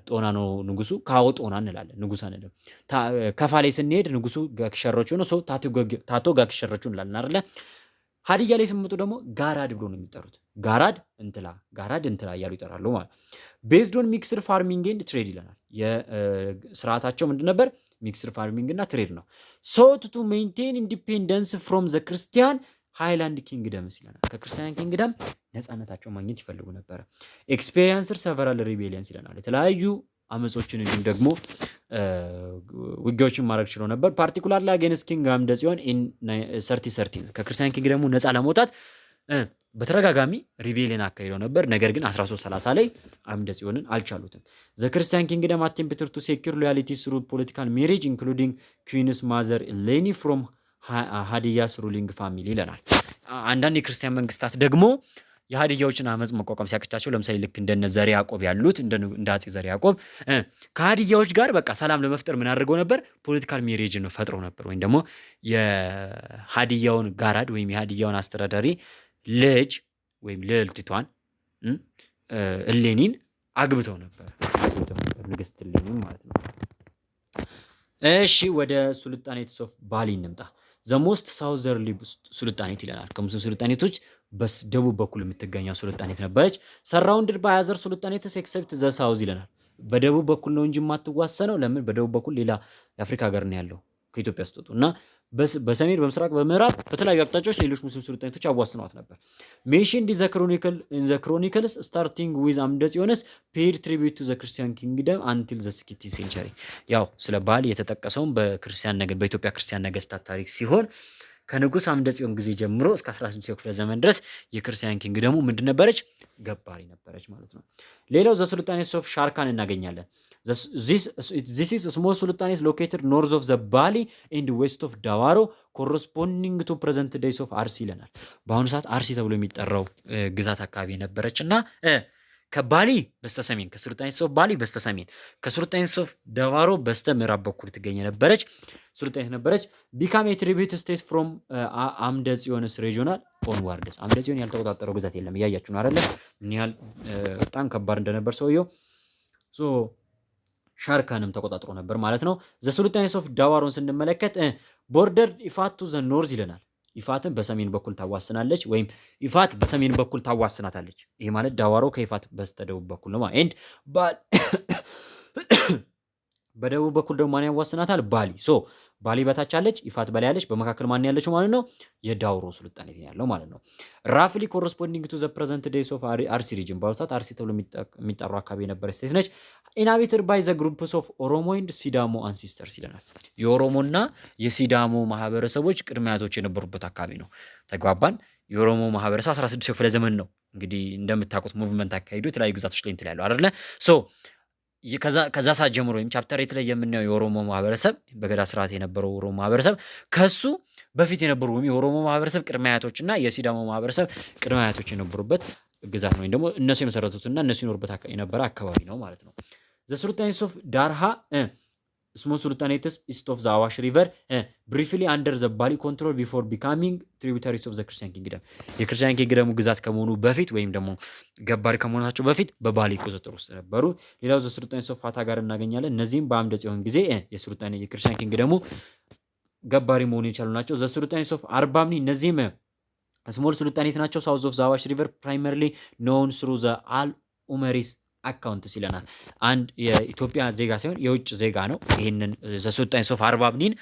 ጦና ነው ንጉሱ፣ ካዎ ጦና እንላለን። ንጉስ አንልም። ከፋ ላይ ስንሄድ ንጉሱ ጋክሸሮቹ ነው፣ ሰው ታቶ ጋክሸሮቹ እንላለን አይደለ? ሀዲያ ላይ ስንመጡ ደግሞ ጋራድ ብሎ ነው የሚጠሩት። ጋራድ እንትላ እያሉ ይጠራሉ ማለት። ቤዝድ ኦን ሚክስድ ፋርሚንግ ኤንድ ትሬድ ይለናል። የስርዓታቸው ምንድን ነበር? ሚክስድ ፋርሚንግ እና ትሬድ ነው። ሶት ቱ ሜንቴን ኢንዲፔንደንስ ፍሮም ዘ ክርስቲያን ሃይላንድ ኪንግደምስ ይለናል። ከክርስቲያን ኪንግደም ነፃነታቸው ማግኘት ይፈልጉ ነበረ። ኤክስፔሪንስድ ሰቨራል ሪቤሊየንስ ይለናል። የተለያዩ አመጾችን እንዲሁም ደግሞ ውጊያዎችን ማድረግ ችሎ ነበር። ፓርቲኩላር ላይ አጌንስት ኪንግ አምደ ጽዮን ኢን 3013 ከክርስቲያን ኪንግደሙ ነፃ ለመውጣት በተደጋጋሚ ሪቤሊየን አካሂደው ነበር። ነገር ግን 1330 ላይ አምደ ጽዮንን አልቻሉትም። ዘ ክርስቲያን ኪንግደም አቴምፕትድ ቱ ሴኩር ሎያሊቲ ስሩ ፖለቲካል ሜሬጅ ኢንክሉዲንግ ኩዊንስ ማዘር ሌኒ ፍሮም ሀዲያስ ሩሊንግ ፋሚሊ ይለናል። አንዳንድ የክርስቲያን መንግስታት ደግሞ የሀዲያዎችን አመፅ መቋቋም ሲያቅቻቸው፣ ለምሳሌ ልክ እንደነ ዘር ያዕቆብ ያሉት እንደ አፄ ዘር ያዕቆብ ከሀዲያዎች ጋር በቃ ሰላም ለመፍጠር ምን አድርገው ነበር? ፖለቲካል ሜሬጅን ፈጥረው ነበር። ወይም ደግሞ የሀዲያውን ጋራድ ወይም የሀዲያውን አስተዳዳሪ ልጅ ወይም ልዕልቲቷን እሌኒን አግብተው ነበር ንግስት እሌኒን ማለት ነው። እሺ ወደ ሱልጣኔትስ ኦፍ ባሊ እንምጣ። ዘሞስት ሳውዘርሊ ሱልጣኔት ይለናል። ከሙስሊም ሱልጣኔቶች በደቡብ በኩል የምትገኘው ሱልጣኔት ነበረች። ሰራውንድድ ባያዘር ሱልጣኔትስ ኤክሰፕት ዘ ሳውዝ ይለናል። በደቡብ በኩል ነው እንጂ የማትዋሰነው። ለምን? በደቡብ በኩል ሌላ የአፍሪካ ሀገር ነው ያለው ከኢትዮጵያ ስትወጡ እና በሰሜን በምስራቅ በምዕራብ በተለያዩ አቅጣጫዎች ሌሎች ሙስሊም ሱልጣኔቶች አዋስነዋት ነበር። ሜንሽንድ ኢን ዘ ክሮኒክልስ ስታርቲንግ ዊዝ አምደ ጽዮንስ ፔድ ትሪቢዩት ቱ ዘ ክርስቲያን ኪንግደም አንቲል ዘ 16th ሴንቸሪ። ያው ስለ ባሊ የተጠቀሰውን በኢትዮጵያ ክርስቲያን ነገስታት ታሪክ ሲሆን ከንጉስ አምደ ጽዮን ጊዜ ጀምሮ እስከ 16ኛው ክፍለ ዘመን ድረስ የክርስቲያን ኪንግደሙ ምንድን ነበረች? ገባሪ ነበረች ማለት ነው። ሌላው ዘ ሱልጣኔትስ ኦፍ ሻርካን እናገኛለን። This is a small sultanate located north of the Bali and west of Dawaro corresponding to present days of አርሲ ይለናል። በአሁኑ ሰዓት አርሲ ተብሎ የሚጠራው ግዛት አካባቢ ነበረች እና ከባሊ በስተሰሜን ከሱልጣኔትስ ኦፍ ባሊ በስተሰሜን ከሱልጣኔትስ ኦፍ ዳዋሮ በስተ ምዕራብ በኩል ትገኝ ነበረች ሱልጣኔት ነበረች። ቢካም ኤ ትሪቢዩት ስቴት ፍሮም አምደ ጽዮንስ ሬጂዮናል ኦንዋርድስ። አምደ ጽዮን ያልተቆጣጠረው ግዛት የለም። እያያችሁ ነው አይደለ? ምን ያህል በጣም ከባድ እንደነበር ሰውየው። ሻርካንም ተቆጣጥሮ ነበር ማለት ነው። ዘ ሱልጣኔትስ ኦፍ ዳዋሮን ስንመለከት ቦርደር ኢፋት ቱ ዘ ኖርዝ ይለናል። ኢፋትን በሰሜን በኩል ታዋስናለች ወይም ኢፋት በሰሜን በኩል ታዋስናታለች። ይሄ ማለት ዳዋሮ ከኢፋት በስተደቡብ በኩል ነው። ኤንድ በደቡብ በኩል ደግሞ ማን ያዋስናታል? ባሊ። ባሊ በታች አለች፣ ኢፋት በላይ አለች። በመካከል ማን ያለችው ማለት ነው? የዳውሮ ሱልጣኔት ያለው ማለት ነው። ራፍሊ ኮረስፖንዲንግ ቱ ዘ ፕሬዘንት ዴይስ ኦፍ አርሲ ሪጅን፣ በአሁኑ ሰዓት አርሲ ተብሎ የሚጠራው አካባቢ የነበረች ስቴት ነች። ኢንሃቢትድ ባይ ዘ ግሩፕስ ኦፍ ኦሮሞ ኤንድ ሲዳሞ አንሲስተርስ ይለናል። የኦሮሞና የሲዳሞ ማህበረሰቦች ቅድመ አያቶች የነበሩበት አካባቢ ነው። ተግባባን። የኦሮሞ ማህበረሰብ 16ኛው ክፍለ ዘመን ነው እንግዲህ እንደምታውቁት ሙቭመንት አካሂዱ የተለያዩ ግዛቶች ላይ እንትን ያለው አይደለ? ከዛ ሰዓት ጀምሮ ወይም ቻፕተር 8 ላይ የምናየው የኦሮሞ ማህበረሰብ በገዳ ስርዓት የነበረው ኦሮሞ ማህበረሰብ ከሱ በፊት የነበሩ ወይም የኦሮሞ ማህበረሰብ ቅድመ አያቶች እና የሲዳሞ ማህበረሰብ ቅድመ አያቶች የነበሩበት ግዛት ነው። ወይም ደግሞ እነሱ የመሰረቱትና እነሱ ይኖሩበት የነበረ አካባቢ ነው ማለት ነው። ዘ ሱልጣኔትስ ኦፍ ዳርሃ ስሞል ሱልጣኔትስ ኢስት ኦፍ ዘ አዋሽ ሪቨር ብሪፍሊ አንደር ዘ ባሊ ኮንትሮል ቢፎር ቢካሚንግ ትሪቢዩታሪስ ኦፍ ዘ ክርስቲያን ኪንግደም። የክርስቲያን ኪንግደሙ ግዛት ከመሆኑ በፊት ወይም ደግሞ ገባሪ ከመሆናቸው በፊት በባሊ ቁጥጥር ውስጥ ነበሩ። ሌላው ዘ ሱልጣኔትስ ኦፍ ፋታ ጋር እናገኛለን። እነዚህም በአምደ ጽዮን ጊዜ የክርስቲያን ኪንግደሙ ገባሪ መሆኑ የቻሉ ናቸው። ዘ ሱልጣኔትስ ኦፍ አርባምኒ፣ እነዚህም ስሞል ሱልጣኔት ናቸው። ሳውዝ ኦፍ ዛዋሽ ሪቨር ፕራይመርሊ ኖውን ስሩ ዘ አል ኡመሪስ አካውንትስ ይለናል። አንድ የኢትዮጵያ ዜጋ ሳይሆን የውጭ ዜጋ ነው። ይህንን ዘ ሱልጣኔት ኦፍ አርባብኒን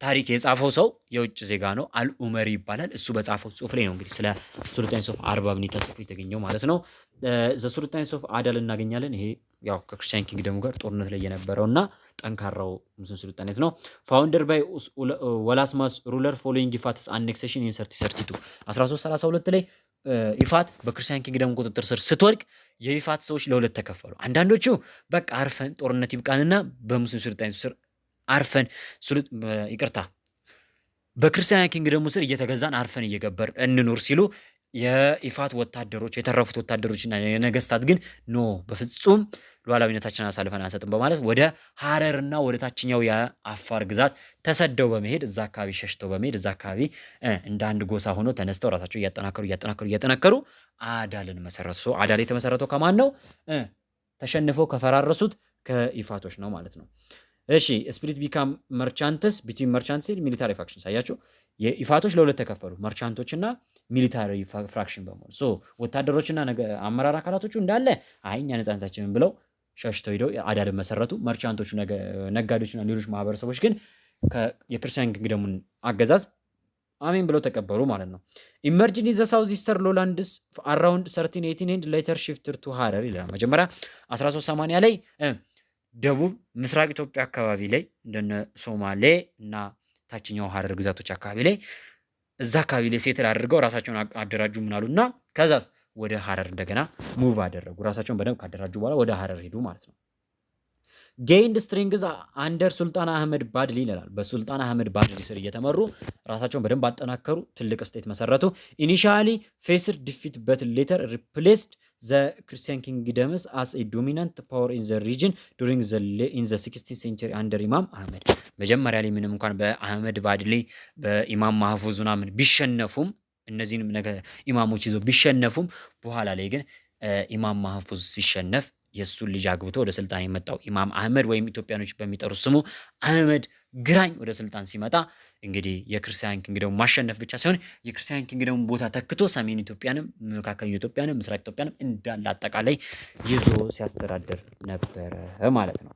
ታሪክ የጻፈው ሰው የውጭ ዜጋ ነው። አልኡመሪ ይባላል። እሱ በጻፈው ጽሁፍ ላይ ነው እንግዲህ ስለ ሱልጣኔት ኦፍ አርባብኒ ተጽፎ የተገኘው ማለት ነው። ዘ ሱልጣኔት ኦፍ አዳል እናገኛለን። ይሄ ያው ከክርስቲያን ኪንግደሙ ጋር ጦርነት ላይ የነበረው እና ጠንካራው ሙስሊም ሱልጣኔት ነው። ፋውንደር ባይ ወላስማስ ሩለር ፎሎዊንግ ኢፋትስ አኔክሴሽን ኢን 1332 1332 ላይ ኢፋት በክርስቲያን ኪንግደም ቁጥጥር ስር ስትወድቅ የኢፋት ሰዎች ለሁለት ተከፈሉ። አንዳንዶቹ በቃ አርፈን ጦርነት ይብቃንና በሙስሊም ሱልጣኔት ስር አርፈን ይቅርታ በክርስቲያን ኪንግደሙ ስር እየተገዛን አርፈን እየገበር እንኖር ሲሉ የኢፋት ወታደሮች የተረፉት ወታደሮችና የነገስታት ግን ኖ በፍጹም ሉዓላዊነታችንን አሳልፈን አንሰጥም በማለት ወደ ሐረርና ወደ ታችኛው የአፋር ግዛት ተሰደው በመሄድ እዛ አካባቢ ሸሽተው በመሄድ እዛ አካባቢ እንደ አንድ ጎሳ ሆኖ ተነስተው ራሳቸው እያጠናከሩ አዳልን መሰረቱ። አዳል የተመሰረተው ከማን ነው? ተሸንፈው ከፈራረሱት ከኢፋቶች ነው ማለት ነው። እሺ ስፒሪት ቢካም መርቻንትስ ቢትዊን መርቻንትስ ሚሊታሪ ፋክሽን ሳያችሁ የኢፋቶች ለሁለት ተከፈሉ፣ መርቻንቶችና ሚሊታሪ ፍራክሽን በመሆን ወታደሮችና አመራር አካላቶቹ እንዳለ እኛ ነፃነታችንን ብለው ሸሽተው ሄደው አዳልን መሰረቱ። መርቻንቶቹ ነጋዴዎችና ሌሎች ማህበረሰቦች ግን የክርስቲያን ኪንግደሙን አገዛዝ አሜን ብለው ተቀበሉ ማለት ነው። ኢመርጅን ኢን ዘ ሳውዝ ኢስተርን ሎላንድስ አራውንድ 1318 ኤንድ ሌተር ሽፍትድ ቱ ሐረር ይላል። መጀመሪያ 1380 ላይ ደቡብ ምስራቅ ኢትዮጵያ አካባቢ ላይ እንደነ ሶማሌ እና ታችኛው ሐረር ግዛቶች አካባቢ ላይ እዛ አካባቢ ላይ ሴትል አድርገው ራሳቸውን አደራጁ ምናሉና ከዛ ወደ ሐረር እንደገና ሙቭ አደረጉ። ራሳቸውን በደንብ ካደራጁ በኋላ ወደ ሐረር ሄዱ ማለት ነው። ጌይንድ ስትሪንግዝ አንደር ሱልጣን አህመድ ባድሊ ይላል። በሱልጣን አህመድ ባድሊ ስር እየተመሩ ራሳቸውን በደንብ አጠናከሩ። ትልቅ ስቴት መሰረቱ። ኢኒሺያሊ ፌስድ ዲፊት በት ሌተር ሪፕሌስድ ዘ ክርስቲያን ኪንግደምስ አስ ኤ ዶሚናንት ፓወር ኢን ዘ ሪጅን ዱሪንግ ኢን ዘ 16th ሴንቸሪ አንደር ኢማም አህመድ። መጀመሪያ ላይ ምንም እንኳን በአህመድ ባድሊ በኢማም ማህፉዝ ምናምን ቢሸነፉም እነዚህንም ኢማሞች ይዘው ቢሸነፉም በኋላ ላይ ግን ኢማም ማህፉዝ ሲሸነፍ የሱን ልጅ አግብቶ ወደ ስልጣን የመጣው ኢማም አህመድ ወይም ኢትዮጵያኖች በሚጠሩት ስሙ አህመድ ግራኝ ወደ ስልጣን ሲመጣ እንግዲህ የክርስቲያን ኪንግደሙ ማሸነፍ ብቻ ሳይሆን የክርስቲያን ኪንግደሙ ቦታ ተክቶ ሰሜን ኢትዮጵያንም መካከለኛው ኢትዮጵያንም ምስራቅ ኢትዮጵያንም እንዳለ አጠቃላይ ይዞ ሲያስተዳድር ነበረ ማለት ነው።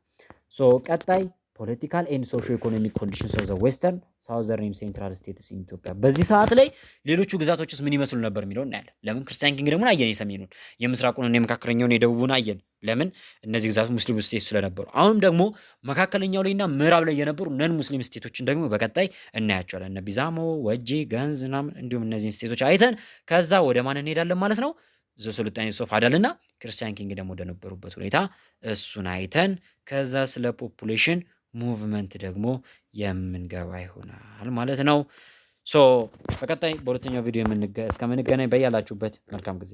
ቀጣይ ፖለቲካል ኤንድ ሶሾ ኢኮኖሚክ ኮንዲሽንስ ኦፍ ዘ ዌስተርን ሳውዘርን ሴንትራል ስቴትስ ኢን ኢትዮጵያ። በዚህ ሰዓት ላይ ሌሎቹ ግዛቶችስ ምን ይመስሉ ነበር የሚለውን እናያለን። ለምን ክርስቲያን ኪንግደሙን አየን፣ የሰሜኑን፣ የምስራቁን፣ የመካከለኛውን፣ የደቡቡን አየን። ለምን እነዚህ ግዛቶች ሙስሊም ስቴት ስለነበሩ። አሁንም ደግሞ መካከለኛው ላይና ምዕራብ ላይ የነበሩ ነን ሙስሊም ስቴቶችን ደግሞ በቀጣይ እናያቸዋለን። እነ ቢዛሞ፣ ወጂ፣ ገንዝ ምናምን እንዲሁም እነዚህን ስቴቶች አይተን ከዛ ወደ ማን እንሄዳለን ማለት ነው? ዘ ሱልጣኔት ኦፍ አዳልና ክርስቲያን ኪንግደም ወደ ነበሩበት ሁኔታ እሱን አይተን ከዛ ስለ ፖፑሌሽን ሙቭመንት ደግሞ የምንገባ ይሆናል ማለት ነው። በቀጣይ በሁለተኛው ቪዲዮ እስከምንገናኝ በያላችሁበት መልካም ጊዜ